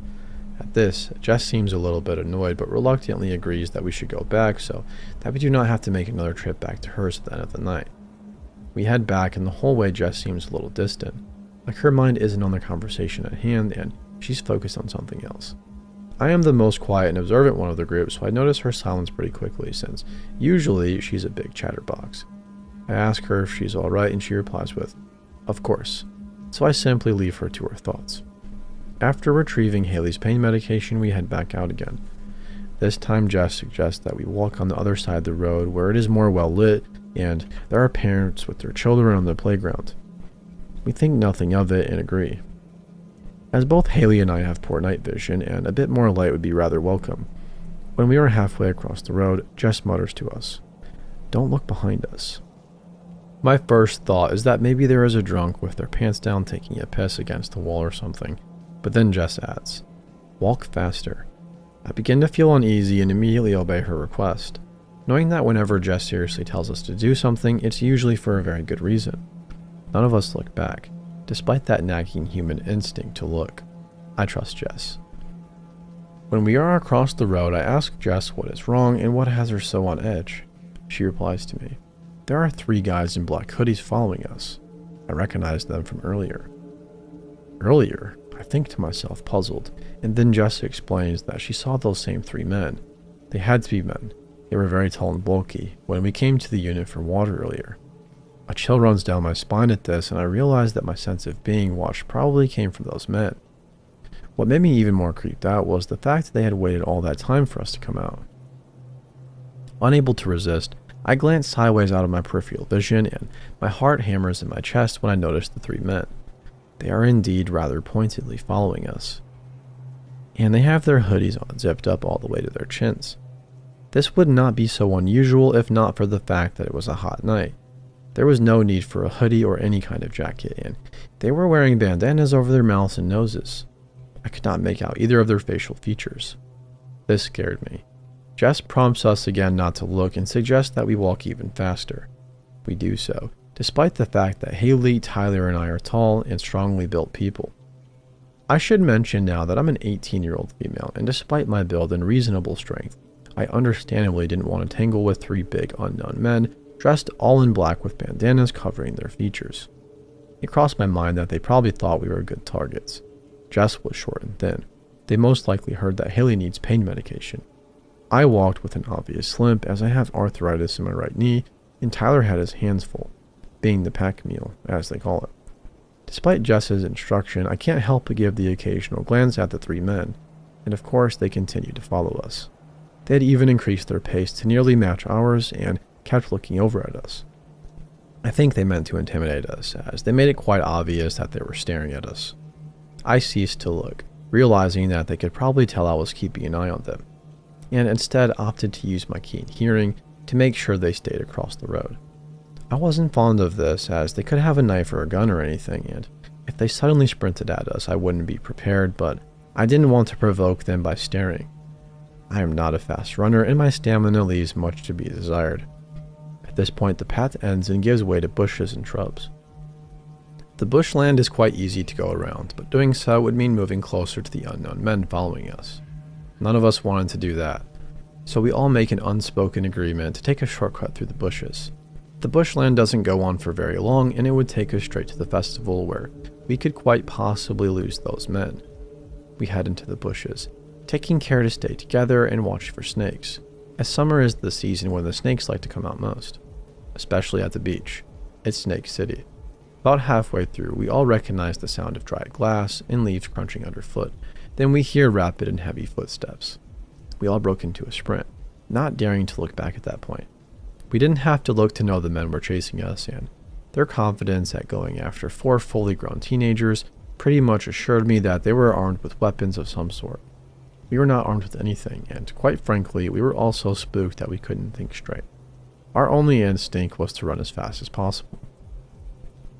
At this, Jess seems a little bit annoyed, but reluctantly agrees that we should go back so that we do not have to make another trip back to hers at the end of the night. We head back, and the whole way Jess seems a little distant, like her mind isn't on the conversation at hand and she's focused on something else. I am the most quiet and observant one of the group, so I notice her silence pretty quickly, since usually she's a big chatterbox. I ask her if she's alright, and she replies with, "Of course," so I simply leave her to her thoughts. After retrieving Haley's pain medication, we head back out again. This time Jess suggests that we walk on the other side of the road where it is more well lit and there are parents with their children on the playground. We think nothing of it and agree. As both Haley and I have poor night vision, and a bit more light would be rather welcome. When we are halfway across the road, Jess mutters to us, "Don't look behind us." My first thought is that maybe there is a drunk with their pants down taking a piss against the wall or something. But then Jess adds, "Walk faster." I begin to feel uneasy and immediately obey her request, knowing that whenever Jess seriously tells us to do something, it's usually for a very good reason. None of us look back, despite that nagging human instinct to look. I trust Jess. When we are across the road, I ask Jess what is wrong and what has her so on edge. She replies to me, "There are 3 guys in black hoodies following us. I recognize them from earlier." Earlier? I think to myself, puzzled, and then Jess explains that she saw those same 3 men. They had to be men. They were very tall and bulky when we came to the unit for water earlier. A chill runs down my spine at this, and I realize that my sense of being watched probably came from those men. What made me even more creeped out was the fact that they had waited all that time for us to come out. Unable to resist, I glance sideways out of my peripheral vision, and my heart hammers in my chest when I notice the 3 men. They are indeed rather pointedly following us, and they have their hoodies on zipped up all the way to their chins. This would not be so unusual if not for the fact that it was a hot night. There was no need for a hoodie or any kind of jacket, and they were wearing bandanas over their mouths and noses. I could not make out either of their facial features. This scared me. Jess prompts us again not to look and suggests that we walk even faster. We do so, despite the fact that Haley, Tyler, and I are tall and strongly built people. I should mention now that I'm an 18-year-old female, and despite my build and reasonable strength, I understandably didn't want to tangle with 3 big unknown men dressed all in black with bandanas covering their features. It crossed my mind that they probably thought we were good targets. Jess was short and thin. They most likely heard that Haley needs pain medication. I walked with an obvious limp as I have arthritis in my right knee, and Tyler had his hands full, being the pack mule, as they call it. Despite Jess's instruction, I can't help but give the occasional glance at the 3 men, and of course they continued to follow us. They had even increased their pace to nearly match ours and kept looking over at us. I think they meant to intimidate us, as they made it quite obvious that they were staring at us. I ceased to look, realizing that they could probably tell I was keeping an eye on them, and instead opted to use my keen hearing to make sure they stayed across the road. I wasn't fond of this, as they could have a knife or a gun or anything, and if they suddenly sprinted at us I wouldn't be prepared, but I didn't want to provoke them by staring. I am not a fast runner, and my stamina leaves much to be desired. At this point the path ends and gives way to bushes and shrubs. The bushland is quite easy to go around, but doing so would mean moving closer to the unknown men following us. None of us wanted to do that, so we all make an unspoken agreement to take a shortcut through the bushes. The bushland doesn't go on for very long, and it would take us straight to the festival where we could quite possibly lose those men. We head into the bushes, taking care to stay together and watch for snakes, as summer is the season when the snakes like to come out most, especially at the beach. It's Snake City. About halfway through, we all recognize the sound of dried glass and leaves crunching underfoot. Then we hear rapid and heavy footsteps. We all broke into a sprint, not daring to look back at that point. We didn't have to look to know the men were chasing us, and their confidence at going after 4 fully grown teenagers pretty much assured me that they were armed with weapons of some sort. We were not armed with anything, and quite frankly, we were all so spooked that we couldn't think straight. Our only instinct was to run as fast as possible.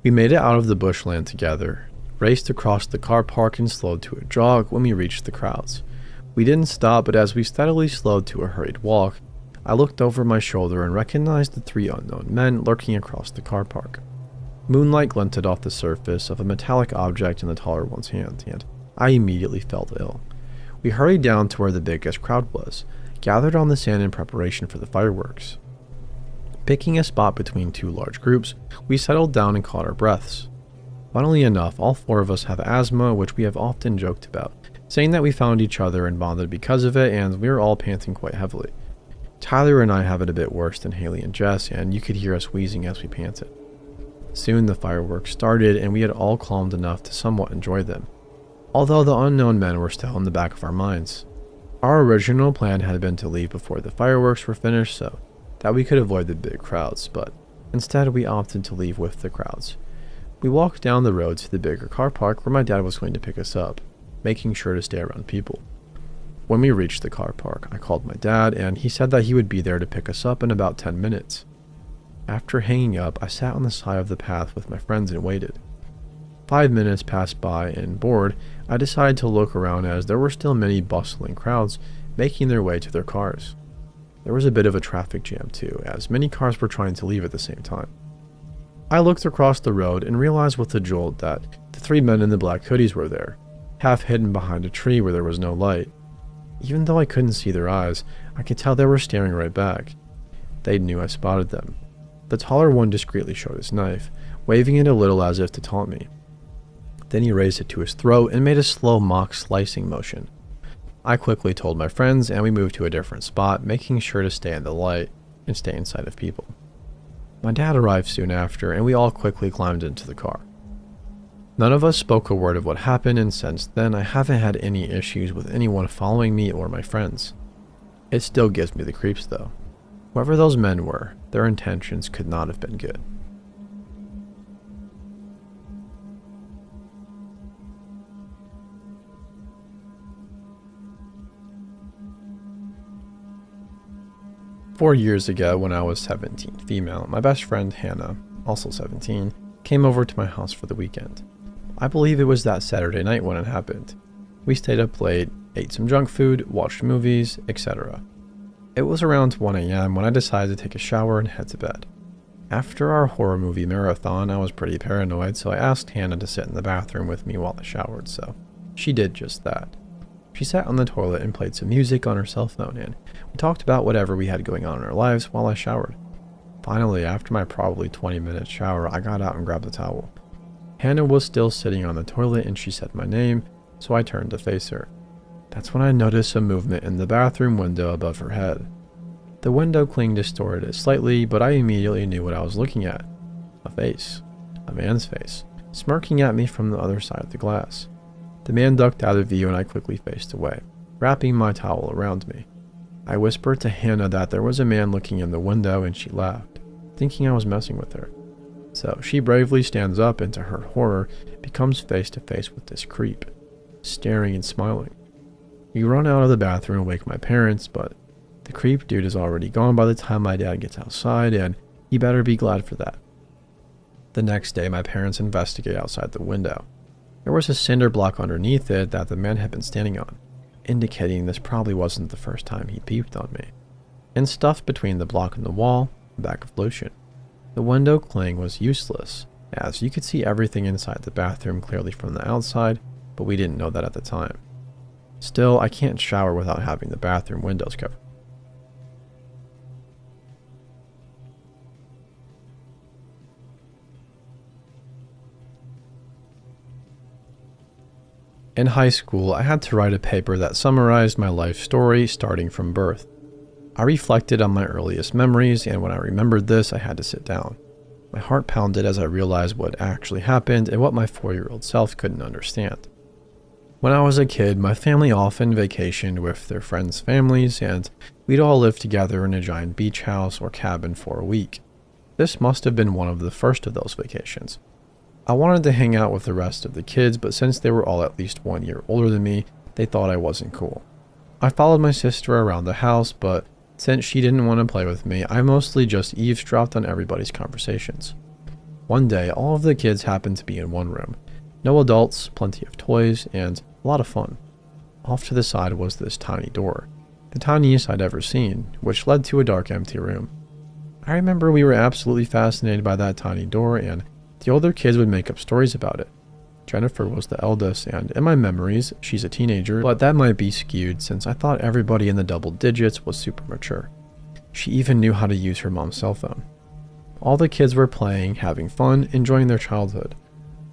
We made it out of the bushland together, raced across the car park and slowed to a jog when we reached the crowds. We didn't stop, but as we steadily slowed to a hurried walk, I looked over my shoulder and recognized the 3 unknown men lurking across the car park. Moonlight glinted off the surface of a metallic object in the taller one's hand, and I immediately felt ill. We hurried down to where the biggest crowd was, gathered on the sand in preparation for the fireworks. Picking a spot between 2 large groups, we settled down and caught our breaths. Funnily enough, all 4 of us have asthma, which we have often joked about, saying that we found each other and bonded because of it, and we were all panting quite heavily. Tyler and I have it a bit worse than Haley and Jess, and you could hear us wheezing as we panted. Soon the fireworks started, and we had all calmed enough to somewhat enjoy them, although the unknown men were still in the back of our minds. Our original plan had been to leave before the fireworks were finished so that we could avoid the big crowds, but instead we opted to leave with the crowds. We walked down the road to the bigger car park where my dad was going to pick us up, making sure to stay around people. When we reached the car park, I called my dad, and he said that he would be there to pick us up in about 10 minutes. After hanging up, I sat on the side of the path with my friends and waited. 5 minutes passed by, and bored, I decided to look around as there were still many bustling crowds making their way to their cars. There was a bit of a traffic jam too, as many cars were trying to leave at the same time. I looked across the road and realized with a jolt that the 3 men in the black hoodies were there, half hidden behind a tree where there was no light. Even though I couldn't see their eyes, I could tell they were staring right back. They knew I spotted them. The taller one discreetly showed his knife, waving it a little as if to taunt me. Then he raised it to his throat and made a slow mock slicing motion. I quickly told my friends, and we moved to a different spot, making sure to stay in the light and stay inside of people. My dad arrived soon after, and we all quickly climbed into the car. None of us spoke a word of what happened, and since then I haven't had any issues with anyone following me or my friends. It still gives me the creeps though. Whoever those men were, their intentions could not have been good. Four years ago, when I was 17, female, my best friend Hannah, also 17, came over to my house for the weekend. I believe it was that Saturday night when it happened. We stayed up late, ate some junk food, watched movies, etc. It was around 1 a.m. when I decided to take a shower and head to bed. After our horror movie marathon, I was pretty paranoid, so I asked Hannah to sit in the bathroom with me while I showered, so She did just that. She sat on the toilet and played some music on her cell phone, and we talked about whatever we had going on in our lives while I showered. Finally, after my probably 20-minute shower, I got out and grabbed a towel. Hannah was still sitting on the toilet and she said my name, so I turned to face her. That's when I noticed some movement in the bathroom window above her head. The window cling distorted it slightly, but I immediately knew what I was looking at. A face. A man's face, smirking at me from the other side of the glass. The man ducked out of view and I quickly faced away, wrapping my towel around me. I whispered to Hannah that there was a man looking in the window and she laughed, thinking I was messing with her. So she bravely stands up and to her horror, becomes face to face with this creep, staring and smiling. We run out of the bathroom and wake my parents, but the creep dude is already gone by the time my dad gets outside, and he better be glad for that. The next day, my parents investigate outside the window. There was a cinder block underneath it that the man had been standing on, indicating this probably wasn't the first time he peeped on me. And stuffed between the block and the wall, a bag of lotion. The window cling was useless, as you could see everything inside the bathroom clearly from the outside, but we didn't know that at the time. Still, I can't shower without having the bathroom windows covered. In high school, I had to write a paper that summarized my life story starting from birth. I reflected on my earliest memories, and when I remembered this, I had to sit down. My heart pounded as I realized what actually happened and what my 4-year-old self couldn't understand. When I was a kid, my family often vacationed with their friends' families, and we'd all live together in a giant beach house or cabin for a week. This must have been one of the first of those vacations. I wanted to hang out with the rest of the kids, but since they were all at least 1 year older than me, they thought I wasn't cool. I followed my sister around the house, but since she didn't want to play with me, I mostly just eavesdropped on everybody's conversations. One day, all of the kids happened to be in one room. No adults, plenty of toys, and a lot of fun. Off to the side was this tiny door, the tiniest I'd ever seen, which led to a dark, empty room. I remember we were absolutely fascinated by that tiny door, and the older kids would make up stories about it. Jennifer was the eldest, and in my memories, she's a teenager, but that might be skewed since I thought everybody in the double digits was super mature. She even knew how to use her mom's cell phone. All the kids were playing, having fun, enjoying their childhood.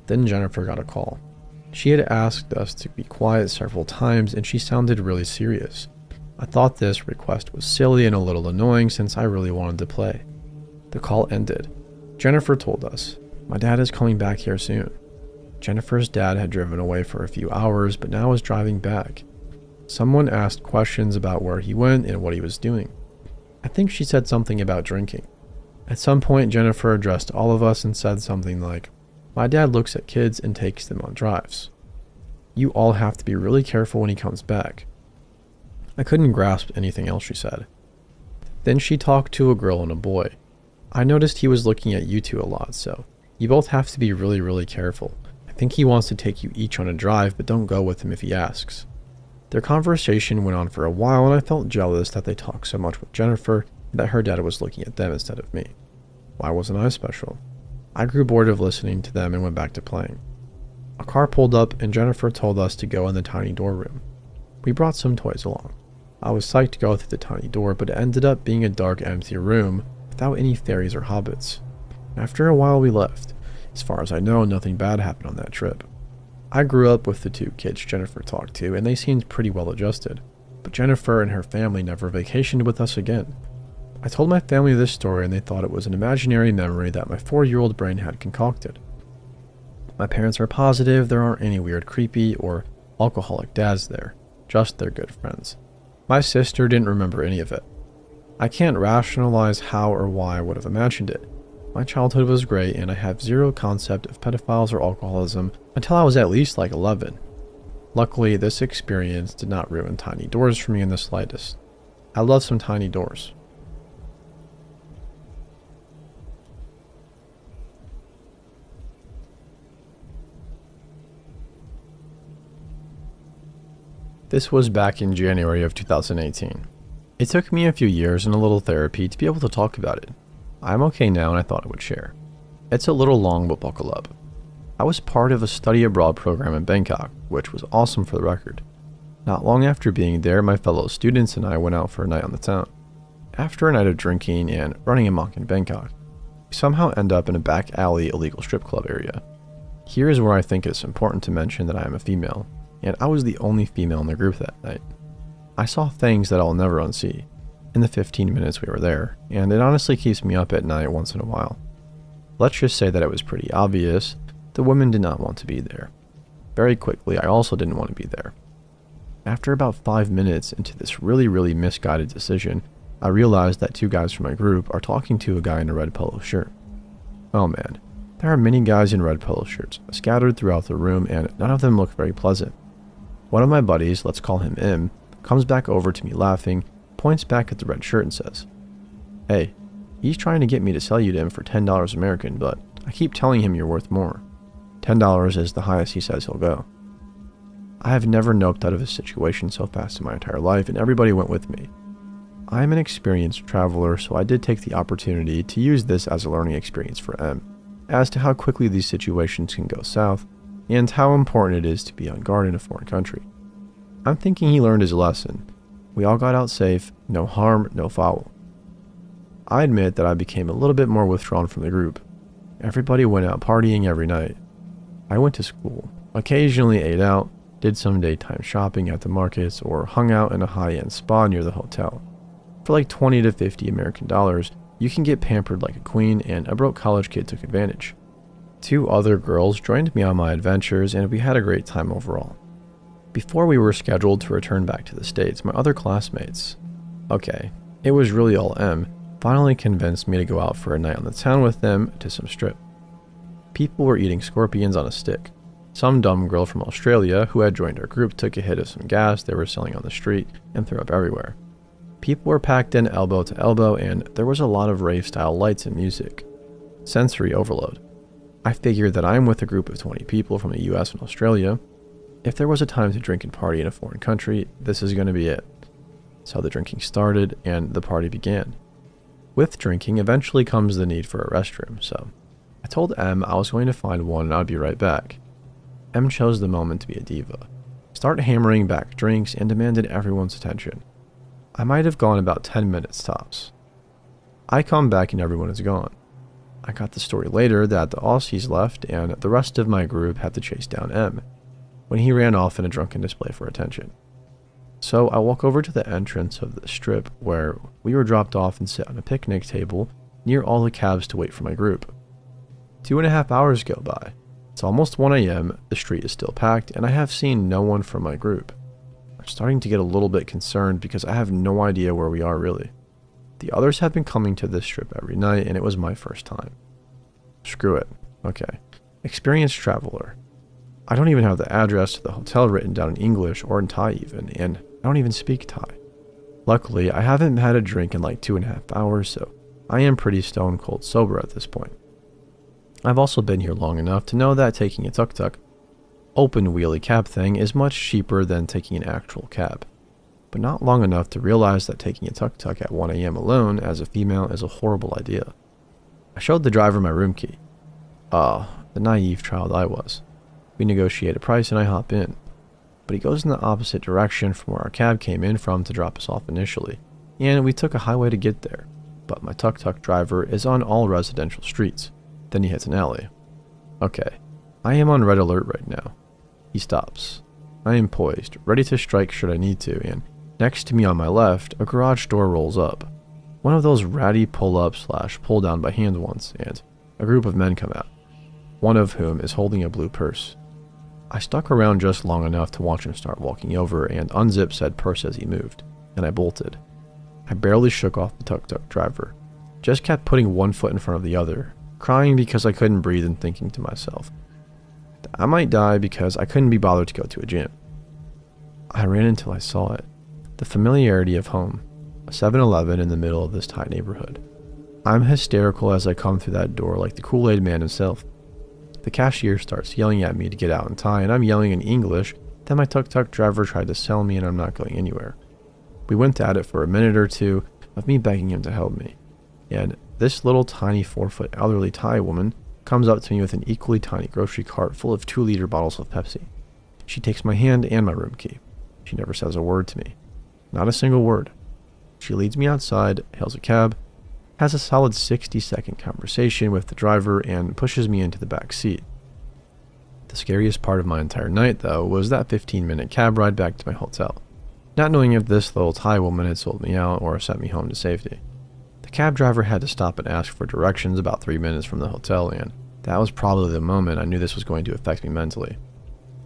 Then Jennifer got a call. She had asked us to be quiet several times, and she sounded really serious. I thought this request was silly and a little annoying since I really wanted to play. The call ended. Jennifer told us, "My dad is coming back here soon." Jennifer's dad had driven away for a few hours, but now was driving back. Someone asked questions about where he went and what he was doing. I think she said something about drinking. At some point, Jennifer addressed all of us and said something like, "My dad looks at kids and takes them on drives. You all have to be really careful when he comes back." I couldn't grasp anything else she said. Then she talked to a girl and a boy. I noticed he was looking at you two a lot, so you both have to be really, really careful. I think he wants to take you each on a drive, but don't go with him if he asks. Their conversation went on for a while, and I felt jealous that they talked so much with Jennifer and that her dad was looking at them instead of me. Why wasn't I special? I grew bored of listening to them and went back to playing. A car pulled up and Jennifer told us to go in the tiny door room. We brought some toys along. I was psyched to go through the tiny door, but it ended up being a dark, empty room without any fairies or hobbits. After a while we left. As far as I know, nothing bad happened on that trip. I grew up with the two kids Jennifer talked to, and they seemed pretty well adjusted. But Jennifer and her family never vacationed with us again. I told my family this story and they thought it was an imaginary memory that my 4-year-old brain had concocted. My parents are positive there aren't any weird creepy or alcoholic dads there, just their good friends. My sister didn't remember any of it. I can't rationalize how or why I would have imagined it. My childhood was great and I have zero concept of pedophiles or alcoholism until I was at least like 11. Luckily, this experience did not ruin tiny doors for me in the slightest. I love some tiny doors. This was back in January of 2018. It took me a few years and a little therapy to be able to talk about it. I'm okay now and I thought I would share. It's a little long, but buckle up. I was part of a study abroad program in Bangkok, which was awesome for the record. Not long after being there, my fellow students and I went out for a night on the town. After a night of drinking and running amok in Bangkok, we somehow end up in a back alley illegal strip club area. Here is where I think it's important to mention that I am a female, and I was the only female in the group that night. I saw things that I'll never unsee in the 15 minutes we were there, and it honestly keeps me up at night once in a while. Let's just say that it was pretty obvious the women did not want to be there. Very quickly, I also didn't want to be there. After about 5 minutes into this really misguided decision, I realized that two guys from my group are talking to a guy in a red polo shirt. Oh man, there are many guys in red polo shirts scattered throughout the room, and none of them look very pleasant. One of my buddies, let's call him M, comes back over to me laughing, points back at the red shirt and says, "Hey, he's trying to get me to sell you to him for $10 American, but I keep telling him you're worth more. $10 is the highest he says he'll go." I have never noped out of a situation so fast in my entire life, and everybody went with me. I am an experienced traveler, so I did take the opportunity to use this as a learning experience for M, as to how quickly these situations can go south, and how important it is to be on guard in a foreign country. I'm thinking he learned his lesson. We all got out safe, no harm, no foul. I admit that I became a little bit more withdrawn from the group. Everybody went out partying every night. I went to school, occasionally ate out, did some daytime shopping at the markets, or hung out in a high-end spa near the hotel. For like 20 to 50 American dollars, you can get pampered like a queen, and a broke college kid took advantage. Two other girls joined me on my adventures, and we had a great time overall. Before we were scheduled to return back to the States, my other classmates, it was really all M, finally convinced me to go out for a night on the town with them to some strip. People were eating scorpions on a stick. Some dumb girl from Australia who had joined our group took a hit of some gas they were selling on the street and threw up everywhere. People were packed in elbow to elbow, and there was a lot of rave-style lights and music. Sensory overload. I figured that I'm with a group of 20 people from the US and Australia. If there was a time to drink and party in a foreign country, this is going to be it. So the drinking started, and the party began. With drinking eventually comes the need for a restroom, so I told M I was going to find one and I'd be right back. M chose the moment to be a diva, start hammering back drinks, and demanded everyone's attention. I might have gone about 10 minutes tops. I come back and everyone is gone. I got the story later that the Aussies left and the rest of my group had to chase down M when he ran off in a drunken display for attention. So I walk over to the entrance of the strip where we were dropped off and sit on a picnic table near all the cabs to wait for my group. 2.5 hours go by. It's almost 1 a.m., the street is still packed, and I have seen no one from my group. I'm starting to get a little bit concerned because I have no idea where we are really. The others have been coming to this strip every night, and it was my first time. Screw it. Okay. Experienced traveler. I don't even have the address to the hotel written down in English or in Thai even, and I don't even speak Thai. Luckily, I haven't had a drink in like 2.5 hours, so I am pretty stone cold sober at this point. I've also been here long enough to know that taking a tuk-tuk, open wheelie cab thing, is much cheaper than taking an actual cab, but not long enough to realize that taking a tuk-tuk at 1 a.m. alone as a female is a horrible idea. I showed the driver my room key. The naive child I was. We negotiate a price and I hop in, but he goes in the opposite direction from where our cab came in from to drop us off initially, and we took a highway to get there, but my tuk-tuk driver is on all residential streets. Then he hits an alley. Okay, I am on red alert right now. He stops. I am poised, ready to strike should I need to, and next to me on my left, a garage door rolls up. One of those ratty pull-up/pull down by hand ones, and a group of men come out, one of whom is holding a blue purse. I stuck around just long enough to watch him start walking over and unzip said purse as he moved, and I bolted. I barely shook off the tuk-tuk driver, just kept putting one foot in front of the other, crying because I couldn't breathe and thinking to myself, I might die because I couldn't be bothered to go to a gym. I ran until I saw it. The familiarity of home, a 7-Eleven in the middle of this Thai neighborhood. I'm hysterical as I come through that door like the Kool-Aid man himself. The cashier starts yelling at me to get out in Thai, and I'm yelling in English that my tuk-tuk driver tried to sell me and I'm not going anywhere. We went at it for a minute or two of me begging him to help me, and this little tiny 4-foot elderly Thai woman comes up to me with an equally tiny grocery cart full of 2-liter bottles of Pepsi. She takes my hand and my room key. She never says a word to me. Not a single word. She leads me outside, hails a cab, has a solid 60-second conversation with the driver, and pushes me into the back seat. The scariest part of my entire night, though, was that 15-minute cab ride back to my hotel, not knowing if this little Thai woman had sold me out or sent me home to safety. The cab driver had to stop and ask for directions about 3 minutes from the hotel, and that was probably the moment I knew this was going to affect me mentally.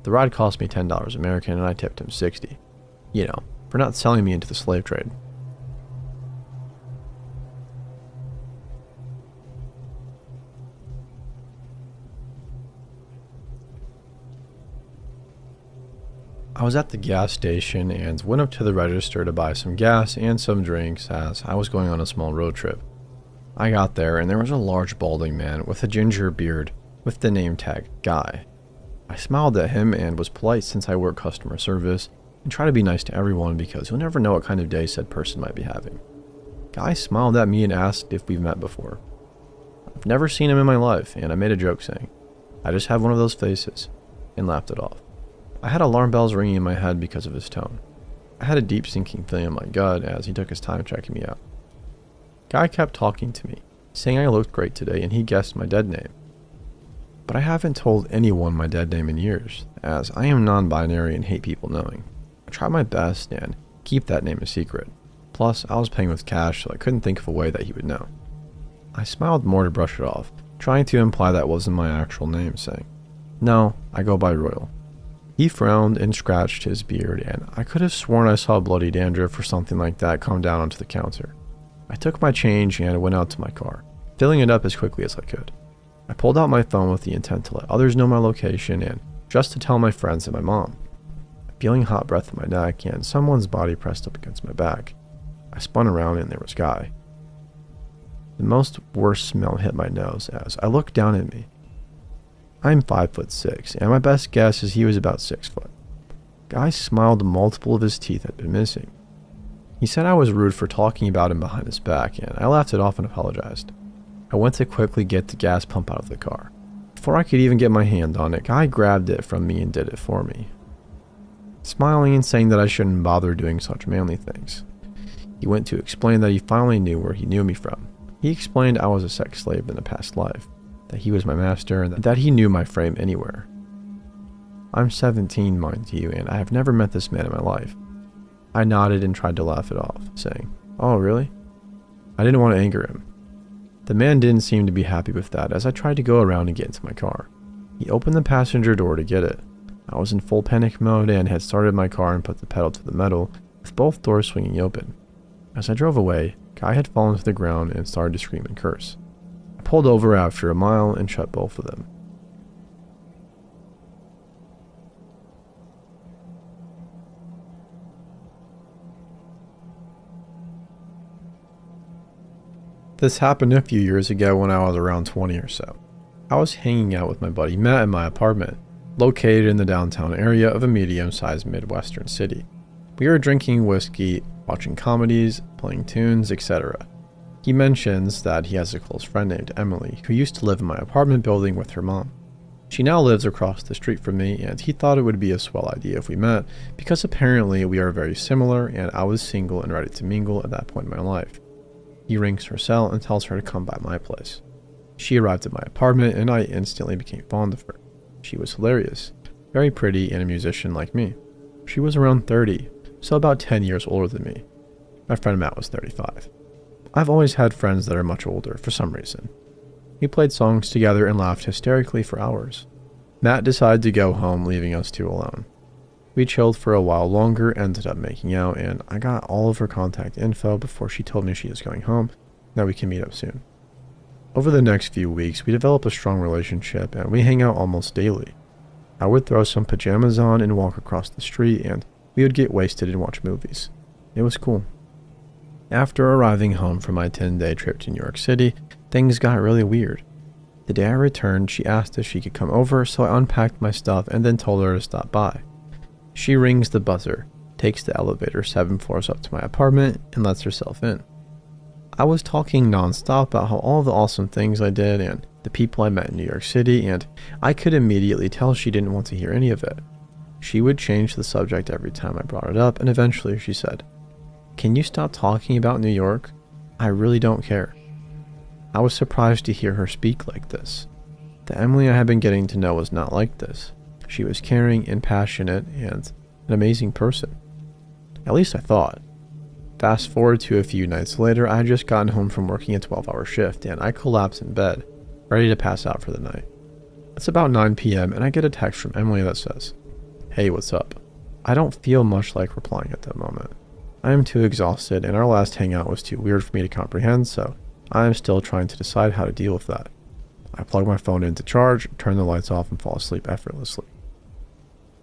The ride cost me $10 American, and I tipped him $60. You know, for not selling me into the slave trade. I was at the gas station and went up to the register to buy some gas and some drinks as I was going on a small road trip. I got there and there was a large balding man with a ginger beard with the name tag Guy. I smiled at him and was polite since I work customer service and try to be nice to everyone because you'll never know what kind of day said person might be having. Guy smiled at me and asked if we've met before. I've never seen him in my life, and I made a joke saying, "I just have one of those faces," and laughed it off. I had alarm bells ringing in my head because of his tone. I had a deep sinking feeling in my gut as he took his time checking me out. Guy kept talking to me, saying I looked great today and he guessed my dead name. But I haven't told anyone my dead name in years, as I am non-binary and hate people knowing. I tried my best and keep that name a secret. Plus, I was paying with cash, so I couldn't think of a way that he would know. I smiled more to brush it off, trying to imply that wasn't my actual name, saying, "No, I go by Royal." He frowned and scratched his beard, and I could have sworn I saw bloody dandruff or something like that come down onto the counter. I took my change and went out to my car, filling it up as quickly as I could. I pulled out my phone with the intent to let others know my location and just to tell my friends and my mom. Feeling hot breath in my neck and someone's body pressed up against my back, I spun around and there was Guy. The most worst smell hit my nose as I looked down at me. I'm 5'6", and my best guess is he was about 6 foot. Guy smiled, multiple of his teeth had been missing. He said I was rude for talking about him behind his back, and I laughed it off and apologized. I went to quickly get the gas pump out of the car. Before I could even get my hand on it, Guy grabbed it from me and did it for me, smiling and saying that I shouldn't bother doing such manly things. He went to explain that he finally knew where he knew me from. He explained I was a sex slave in a past life, that he was my master, and that he knew my frame anywhere. I'm 17, mind you, and I have never met this man in my life. I nodded and tried to laugh it off, saying, "Oh, really?" I didn't want to anger him. The man didn't seem to be happy with that as I tried to go around and get into my car. He opened the passenger door to get it. I was in full panic mode and had started my car and put the pedal to the metal, with both doors swinging open. As I drove away, Guy had fallen to the ground and started to scream and curse. I pulled over after a mile and shut both of them. This happened a few years ago when I was around 20 or so. I was hanging out with my buddy Matt in my apartment, located in the downtown area of a medium-sized Midwestern city. We were drinking whiskey, watching comedies, playing tunes, etc. He mentions that he has a close friend named Emily who used to live in my apartment building with her mom. She now lives across the street from me, and he thought it would be a swell idea if we met because apparently we are very similar and I was single and ready to mingle at that point in my life. He rings her cell and tells her to come by my place. She arrived at my apartment and I instantly became fond of her. She was hilarious, very pretty, and a musician like me. She was around 30, so about 10 years older than me. My friend Matt was 35. I've always had friends that are much older for some reason. We played songs together and laughed hysterically for hours. Matt decided to go home, leaving us two alone. We chilled for a while longer, ended up making out, and I got all of her contact info before she told me she is going home, that we can meet up soon. Over the next few weeks, we developed a strong relationship and we hang out almost daily. I would throw some pajamas on and walk across the street, and we would get wasted and watch movies. It was cool. After arriving home from my 10-day trip to New York City, things got really weird. The day I returned, she asked if she could come over, so I unpacked my stuff and then told her to stop by. She rings the buzzer, takes the elevator 7 floors up to my apartment, and lets herself in. I was talking nonstop about all the awesome things I did, and the people I met in New York City, and I could immediately tell she didn't want to hear any of it. She would change the subject every time I brought it up, and eventually she said, "Can you stop talking about New York? I really don't care." I was surprised to hear her speak like this. The Emily I had been getting to know was not like this. She was caring and passionate and an amazing person. At least I thought. Fast forward to a few nights later, I had just gotten home from working a 12-hour shift, and I collapsed in bed, ready to pass out for the night. It's about 9 p.m. and I get a text from Emily that says, "Hey, what's up?" I don't feel much like replying at that moment. I am too exhausted, and our last hangout was too weird for me to comprehend, so I am still trying to decide how to deal with that. I plug my phone in to charge, turn the lights off, and fall asleep effortlessly.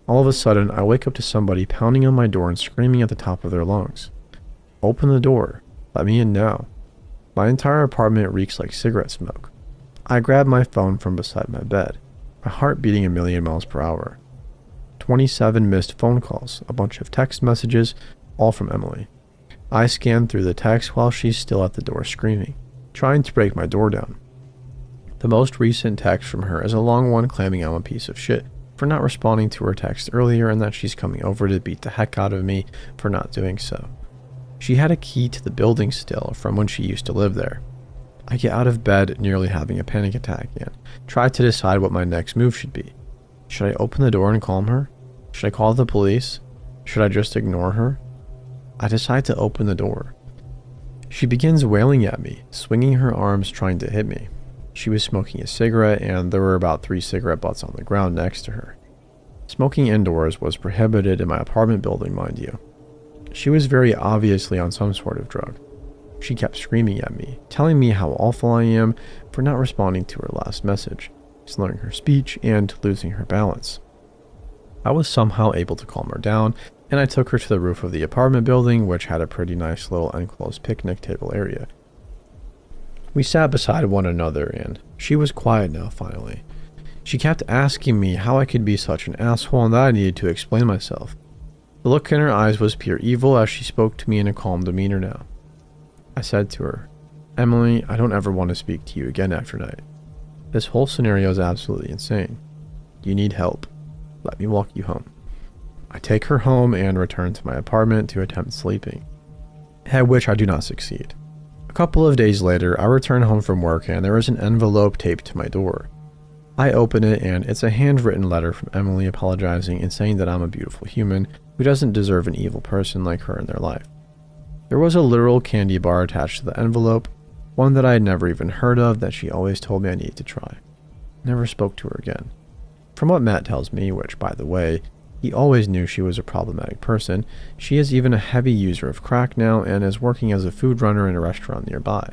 All of a sudden, I wake up to somebody pounding on my door and screaming at the top of their lungs. "Open the door. Let me in now." My entire apartment reeks like cigarette smoke. I grab my phone from beside my bed, my heart beating a million miles per hour. 27 missed phone calls, a bunch of text messages, all from Emily. I scan through the text while she's still at the door screaming, trying to break my door down. The most recent text from her is a long one claiming I'm a piece of shit for not responding to her text earlier and that she's coming over to beat the heck out of me for not doing so. She had a key to the building still from when she used to live there. I get out of bed nearly having a panic attack and try to decide what my next move should be. Should I open the door and calm her? Should I call the police? Should I just ignore her? I decide to open the door. She begins wailing at me, swinging her arms trying to hit me. She was smoking a cigarette, and there were about 3 cigarette butts on the ground next to her. Smoking indoors was prohibited in my apartment building, mind you. She was very obviously on some sort of drug. She kept screaming at me, telling me how awful I am for not responding to her last message, slurring her speech and losing her balance. I was somehow able to calm her down, and I took her to the roof of the apartment building, which had a pretty nice little enclosed picnic table area. We sat beside one another, and she was quiet now finally. She kept asking me how I could be such an asshole and that I needed to explain myself. The look in her eyes was pure evil as she spoke to me in a calm demeanor now. I said to her, "Emily, I don't ever want to speak to you again after night. This whole scenario is absolutely insane. You need help. Let me walk you home." I take her home and return to my apartment to attempt sleeping, at which I do not succeed. A couple of days later, I return home from work and there is an envelope taped to my door. I open it and it's a handwritten letter from Emily apologizing and saying that I'm a beautiful human who doesn't deserve an evil person like her in their life. There was a literal candy bar attached to the envelope, one that I had never even heard of that she always told me I needed to try. Never spoke to her again. From what Matt tells me, which by the way, he always knew she was a problematic person, she is even a heavy user of crack now and is working as a food runner in a restaurant nearby.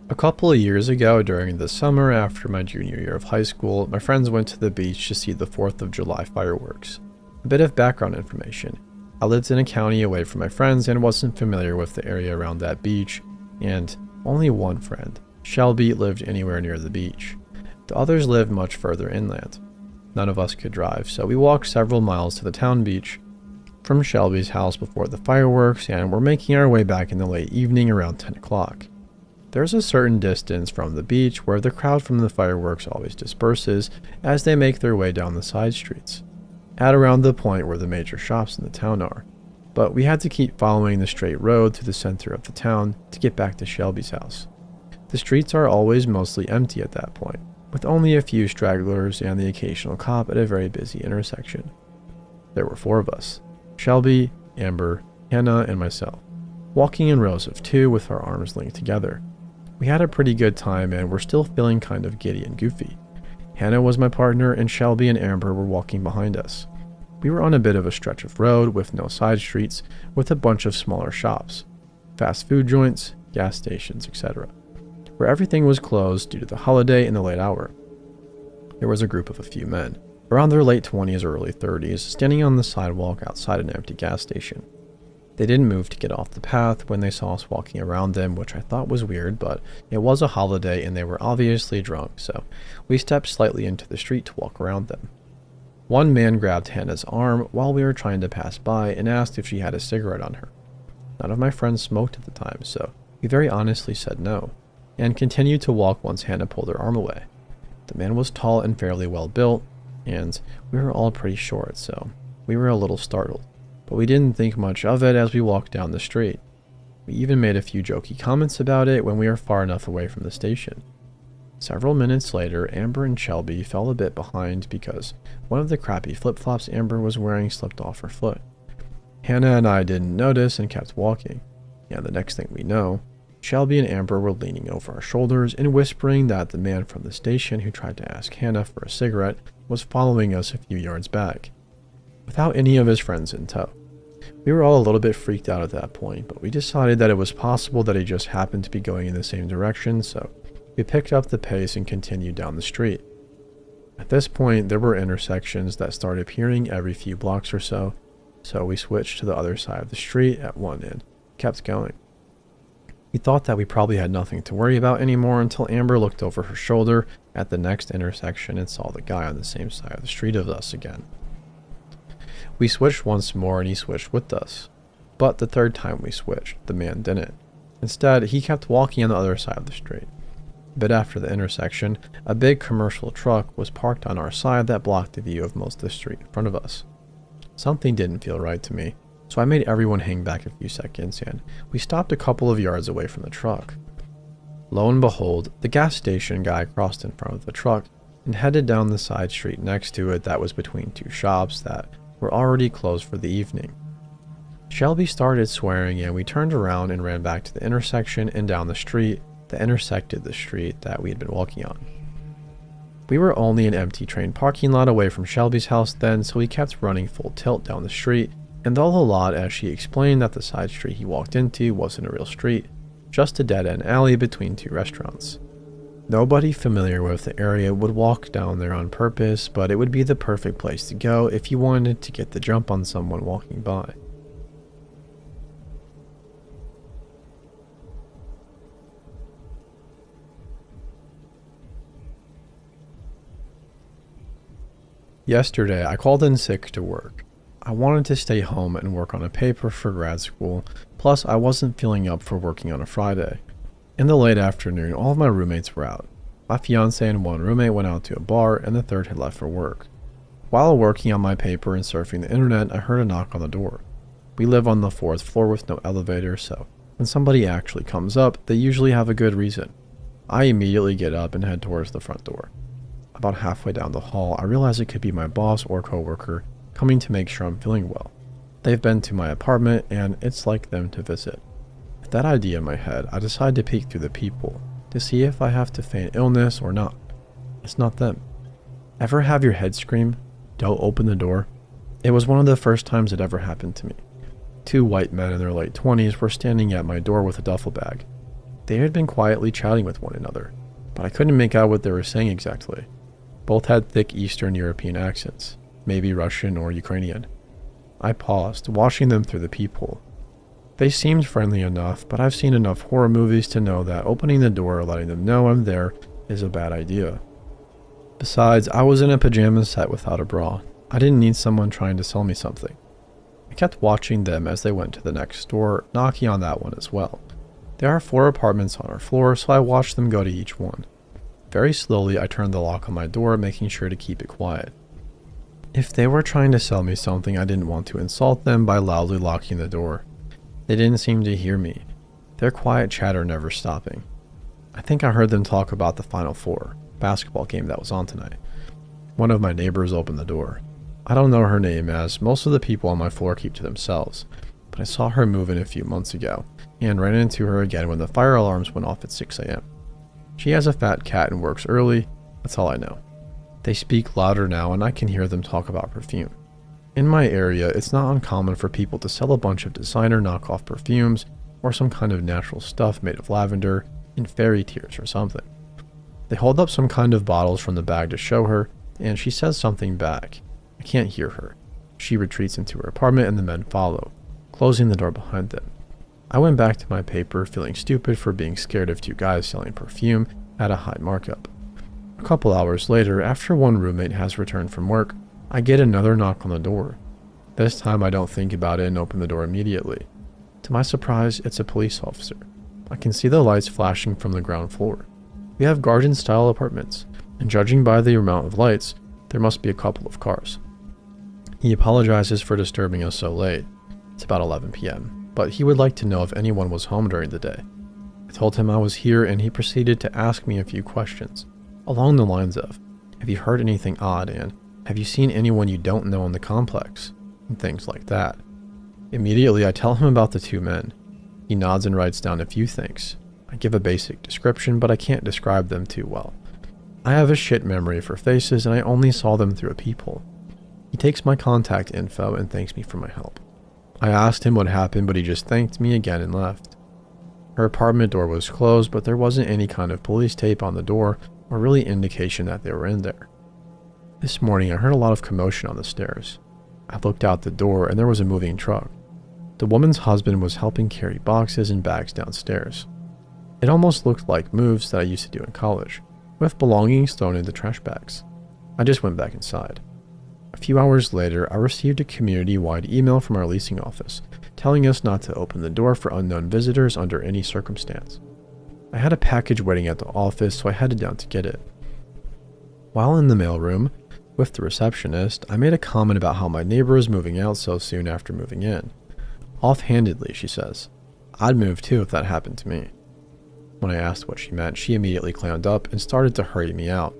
A couple of years ago, during the summer after my junior year of high school, my friends went to the beach to see the 4th of July fireworks. A bit of background information. I lived in a county away from my friends and wasn't familiar with the area around that beach, and only one friend, Shelby, lived anywhere near the beach. The others lived much further inland. None of us could drive, so we walked several miles to the town beach from Shelby's house before the fireworks, and were making our way back in the late evening around 10 o'clock. There's a certain distance from the beach where the crowd from the fireworks always disperses as they make their way down the side streets, at around the point where the major shops in the town are. But we had to keep following the straight road to the center of the town to get back to Shelby's house. The streets are always mostly empty at that point, with only a few stragglers and the occasional cop at a very busy intersection. There were 4 of us, Shelby, Amber, Hannah, and myself, walking in rows of 2 with our arms linked together. We had a pretty good time and were still feeling kind of giddy and goofy. Hannah was my partner and Shelby and Amber were walking behind us. We were on a bit of a stretch of road with no side streets, with a bunch of smaller shops, fast food joints, gas stations, etc., where everything was closed due to the holiday in the late hour. There was a group of a few men, around their late 20s or early 30s, standing on the sidewalk outside an empty gas station. They didn't move to get off the path when they saw us walking around them, which I thought was weird, but it was a holiday and they were obviously drunk, so we stepped slightly into the street to walk around them. One man grabbed Hannah's arm while we were trying to pass by and asked if she had a cigarette on her. None of my friends smoked at the time, so we very honestly said no, and continued to walk once Hannah pulled her arm away. The man was tall and fairly well built, and we were all pretty short, so we were a little startled, but we didn't think much of it as we walked down the street. We even made a few jokey comments about it when we were far enough away from the station. Several minutes later, Amber and Shelby fell a bit behind because one of the crappy flip-flops Amber was wearing slipped off her foot. Hannah and I didn't notice and kept walking, and the next thing we know, Shelby and Amber were leaning over our shoulders and whispering that the man from the station who tried to ask Hannah for a cigarette was following us a few yards back, without any of his friends in tow. We were all a little bit freaked out at that point, but we decided that it was possible that he just happened to be going in the same direction, so we picked up the pace and continued down the street. At this point, there were intersections that started appearing every few blocks or so we switched to the other side of the street at one end, kept going. We thought that we probably had nothing to worry about anymore until Amber looked over her shoulder at the next intersection and saw the guy on the same side of the street of us again. We switched once more and he switched with us, but the third time we switched, the man didn't. Instead, he kept walking on the other side of the street. A bit after the intersection, a big commercial truck was parked on our side that blocked the view of most of the street in front of us. Something didn't feel right to me, so I made everyone hang back a few seconds and we stopped a couple of yards away from the truck. Lo and behold, the gas station guy crossed in front of the truck and headed down the side street next to it that was between two shops that were already closed for the evening. Shelby started swearing and we turned around and ran back to the intersection and down the street that intersected the street that we had been walking on. We were only an empty train parking lot away from Shelby's house then, so we kept running full tilt down the street, and all the lot as she explained that the side street he walked into wasn't a real street, just a dead-end alley between two restaurants. Nobody familiar with the area would walk down there on purpose, but it would be the perfect place to go if you wanted to get the jump on someone walking by. Yesterday, I called in sick to work. I wanted to stay home and work on a paper for grad school, plus I wasn't feeling up for working on a Friday. In the late afternoon, all of my roommates were out. My fiance and one roommate went out to a bar, and the third had left for work. While working on my paper and surfing the internet, I heard a knock on the door. We live on the 4th floor with no elevator, so when somebody actually comes up, they usually have a good reason. I immediately get up and head towards the front door. About halfway down the hall, I realize it could be my boss or coworker coming to make sure I'm feeling well. They've been to my apartment, and it's like them to visit. With that idea in my head, I decide to peek through the peephole to see if I have to feign illness or not. It's not them. Ever have your head scream, "Don't open the door"? It was one of the first times it ever happened to me. Two white men in their late 20s were standing at my door with a duffel bag. They had been quietly chatting with one another, but I couldn't make out what they were saying exactly. Both had thick Eastern European accents, maybe Russian or Ukrainian. I paused, watching them through the peephole. They seemed friendly enough, but I've seen enough horror movies to know that opening the door or letting them know I'm there is a bad idea. Besides, I was in a pajama set without a bra. I didn't need someone trying to sell me something. I kept watching them as they went to the next door, knocking on that one as well. There are 4 apartments on our floor, so I watched them go to each one. Very slowly, I turned the lock on my door, making sure to keep it quiet. If they were trying to sell me something, I didn't want to insult them by loudly locking the door. They didn't seem to hear me, their quiet chatter never stopping. I think I heard them talk about the Final Four basketball game that was on tonight. One of my neighbors opened the door. I don't know her name, as most of the people on my floor keep to themselves, but I saw her move in a few months ago, and ran into her again when the fire alarms went off at 6 a.m. She has a fat cat and works early, that's all I know. They speak louder now, and I can hear them talk about perfume. In my area, it's not uncommon for people to sell a bunch of designer knockoff perfumes or some kind of natural stuff made of lavender in fairy tears or something. They hold up some kind of bottles from the bag to show her, and she says something back. I can't hear her. She retreats into her apartment and the men follow, closing the door behind them. I went back to my paper, feeling stupid for being scared of 2 guys selling perfume at a high markup. A couple hours later, after one roommate has returned from work, I get another knock on the door. This time I don't think about it and open the door immediately. To my surprise, it's a police officer. I can see the lights flashing from the ground floor. We have garden-style apartments, and judging by the amount of lights, there must be a couple of cars. He apologizes for disturbing us so late. It's about 11 p.m., but he would like to know if anyone was home during the day. I told him I was here, and he proceeded to ask me a few questions, along the lines of, have you heard anything odd, and have you seen anyone you don't know in the complex, and things like that. Immediately, I tell him about the two men. He nods and writes down a few things. I give a basic description, but I can't describe them too well. I have a shit memory for faces, and I only saw them through a peephole. He takes my contact info and thanks me for my help. I asked him what happened, but he just thanked me again and left. Her apartment door was closed, but there wasn't any kind of police tape on the door or really indication that they were in there. This morning, I heard a lot of commotion on the stairs. I looked out the door, and there was a moving truck. The woman's husband was helping carry boxes and bags downstairs. It almost looked like moves that I used to do in college, with belongings thrown into trash bags. I just went back inside. A few hours later, I received a community-wide email from our leasing office, telling us not to open the door for unknown visitors under any circumstance. I had a package waiting at the office, so I headed down to get it. While in the mailroom, with the receptionist, I made a comment about how my neighbor was moving out so soon after moving in. Offhandedly, she says, I'd move too if that happened to me. When I asked what she meant, she immediately clammed up and started to hurry me out.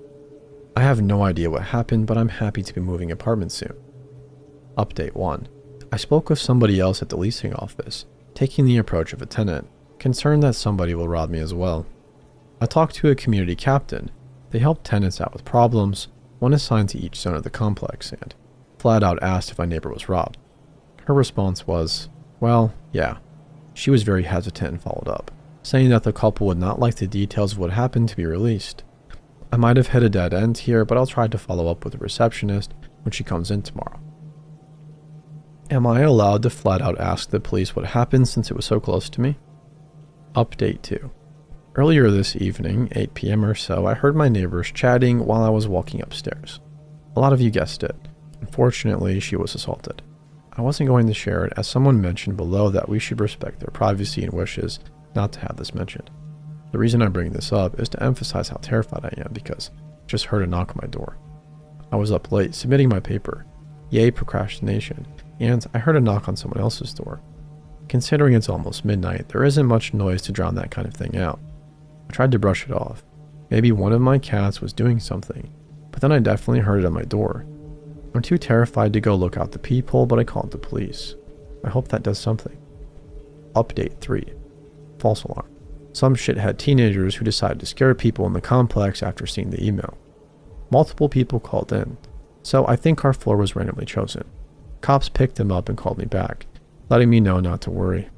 I have no idea what happened, but I'm happy to be moving apartments soon. Update 1. I spoke with somebody else at the leasing office, taking the approach of a tenant, concerned that somebody will rob me as well. I talked to a community captain. They help tenants out with problems, one assigned to each zone of the complex, and flat out asked if my neighbor was robbed. Her response was, well, yeah. She was very hesitant and followed up, saying that the couple would not like the details of what happened to be released. I might have hit a dead end here, but I'll try to follow up with the receptionist when she comes in tomorrow. Am I allowed to flat out ask the police what happened since it was so close to me? Update 2. Earlier this evening, 8 p.m. or so, I heard my neighbors chatting while I was walking upstairs. A lot of you guessed it. Unfortunately, she was assaulted. I wasn't going to share it, as someone mentioned below that we should respect their privacy and wishes not to have this mentioned. The reason I bring this up is to emphasize how terrified I am, because I just heard a knock on my door. I was up late submitting my paper. Yay, procrastination. And I heard a knock on someone else's door. Considering it's almost midnight, there isn't much noise to drown that kind of thing out. I tried to brush it off. Maybe one of my cats was doing something, but then I definitely heard it at my door. I'm too terrified to go look out the peephole, but I called the police. I hope that does something. Update 3. False alarm. Some shithead teenagers who decided to scare people in the complex after seeing the email. Multiple people called in, so I think our floor was randomly chosen. Cops picked them up and called me back, letting me know not to worry.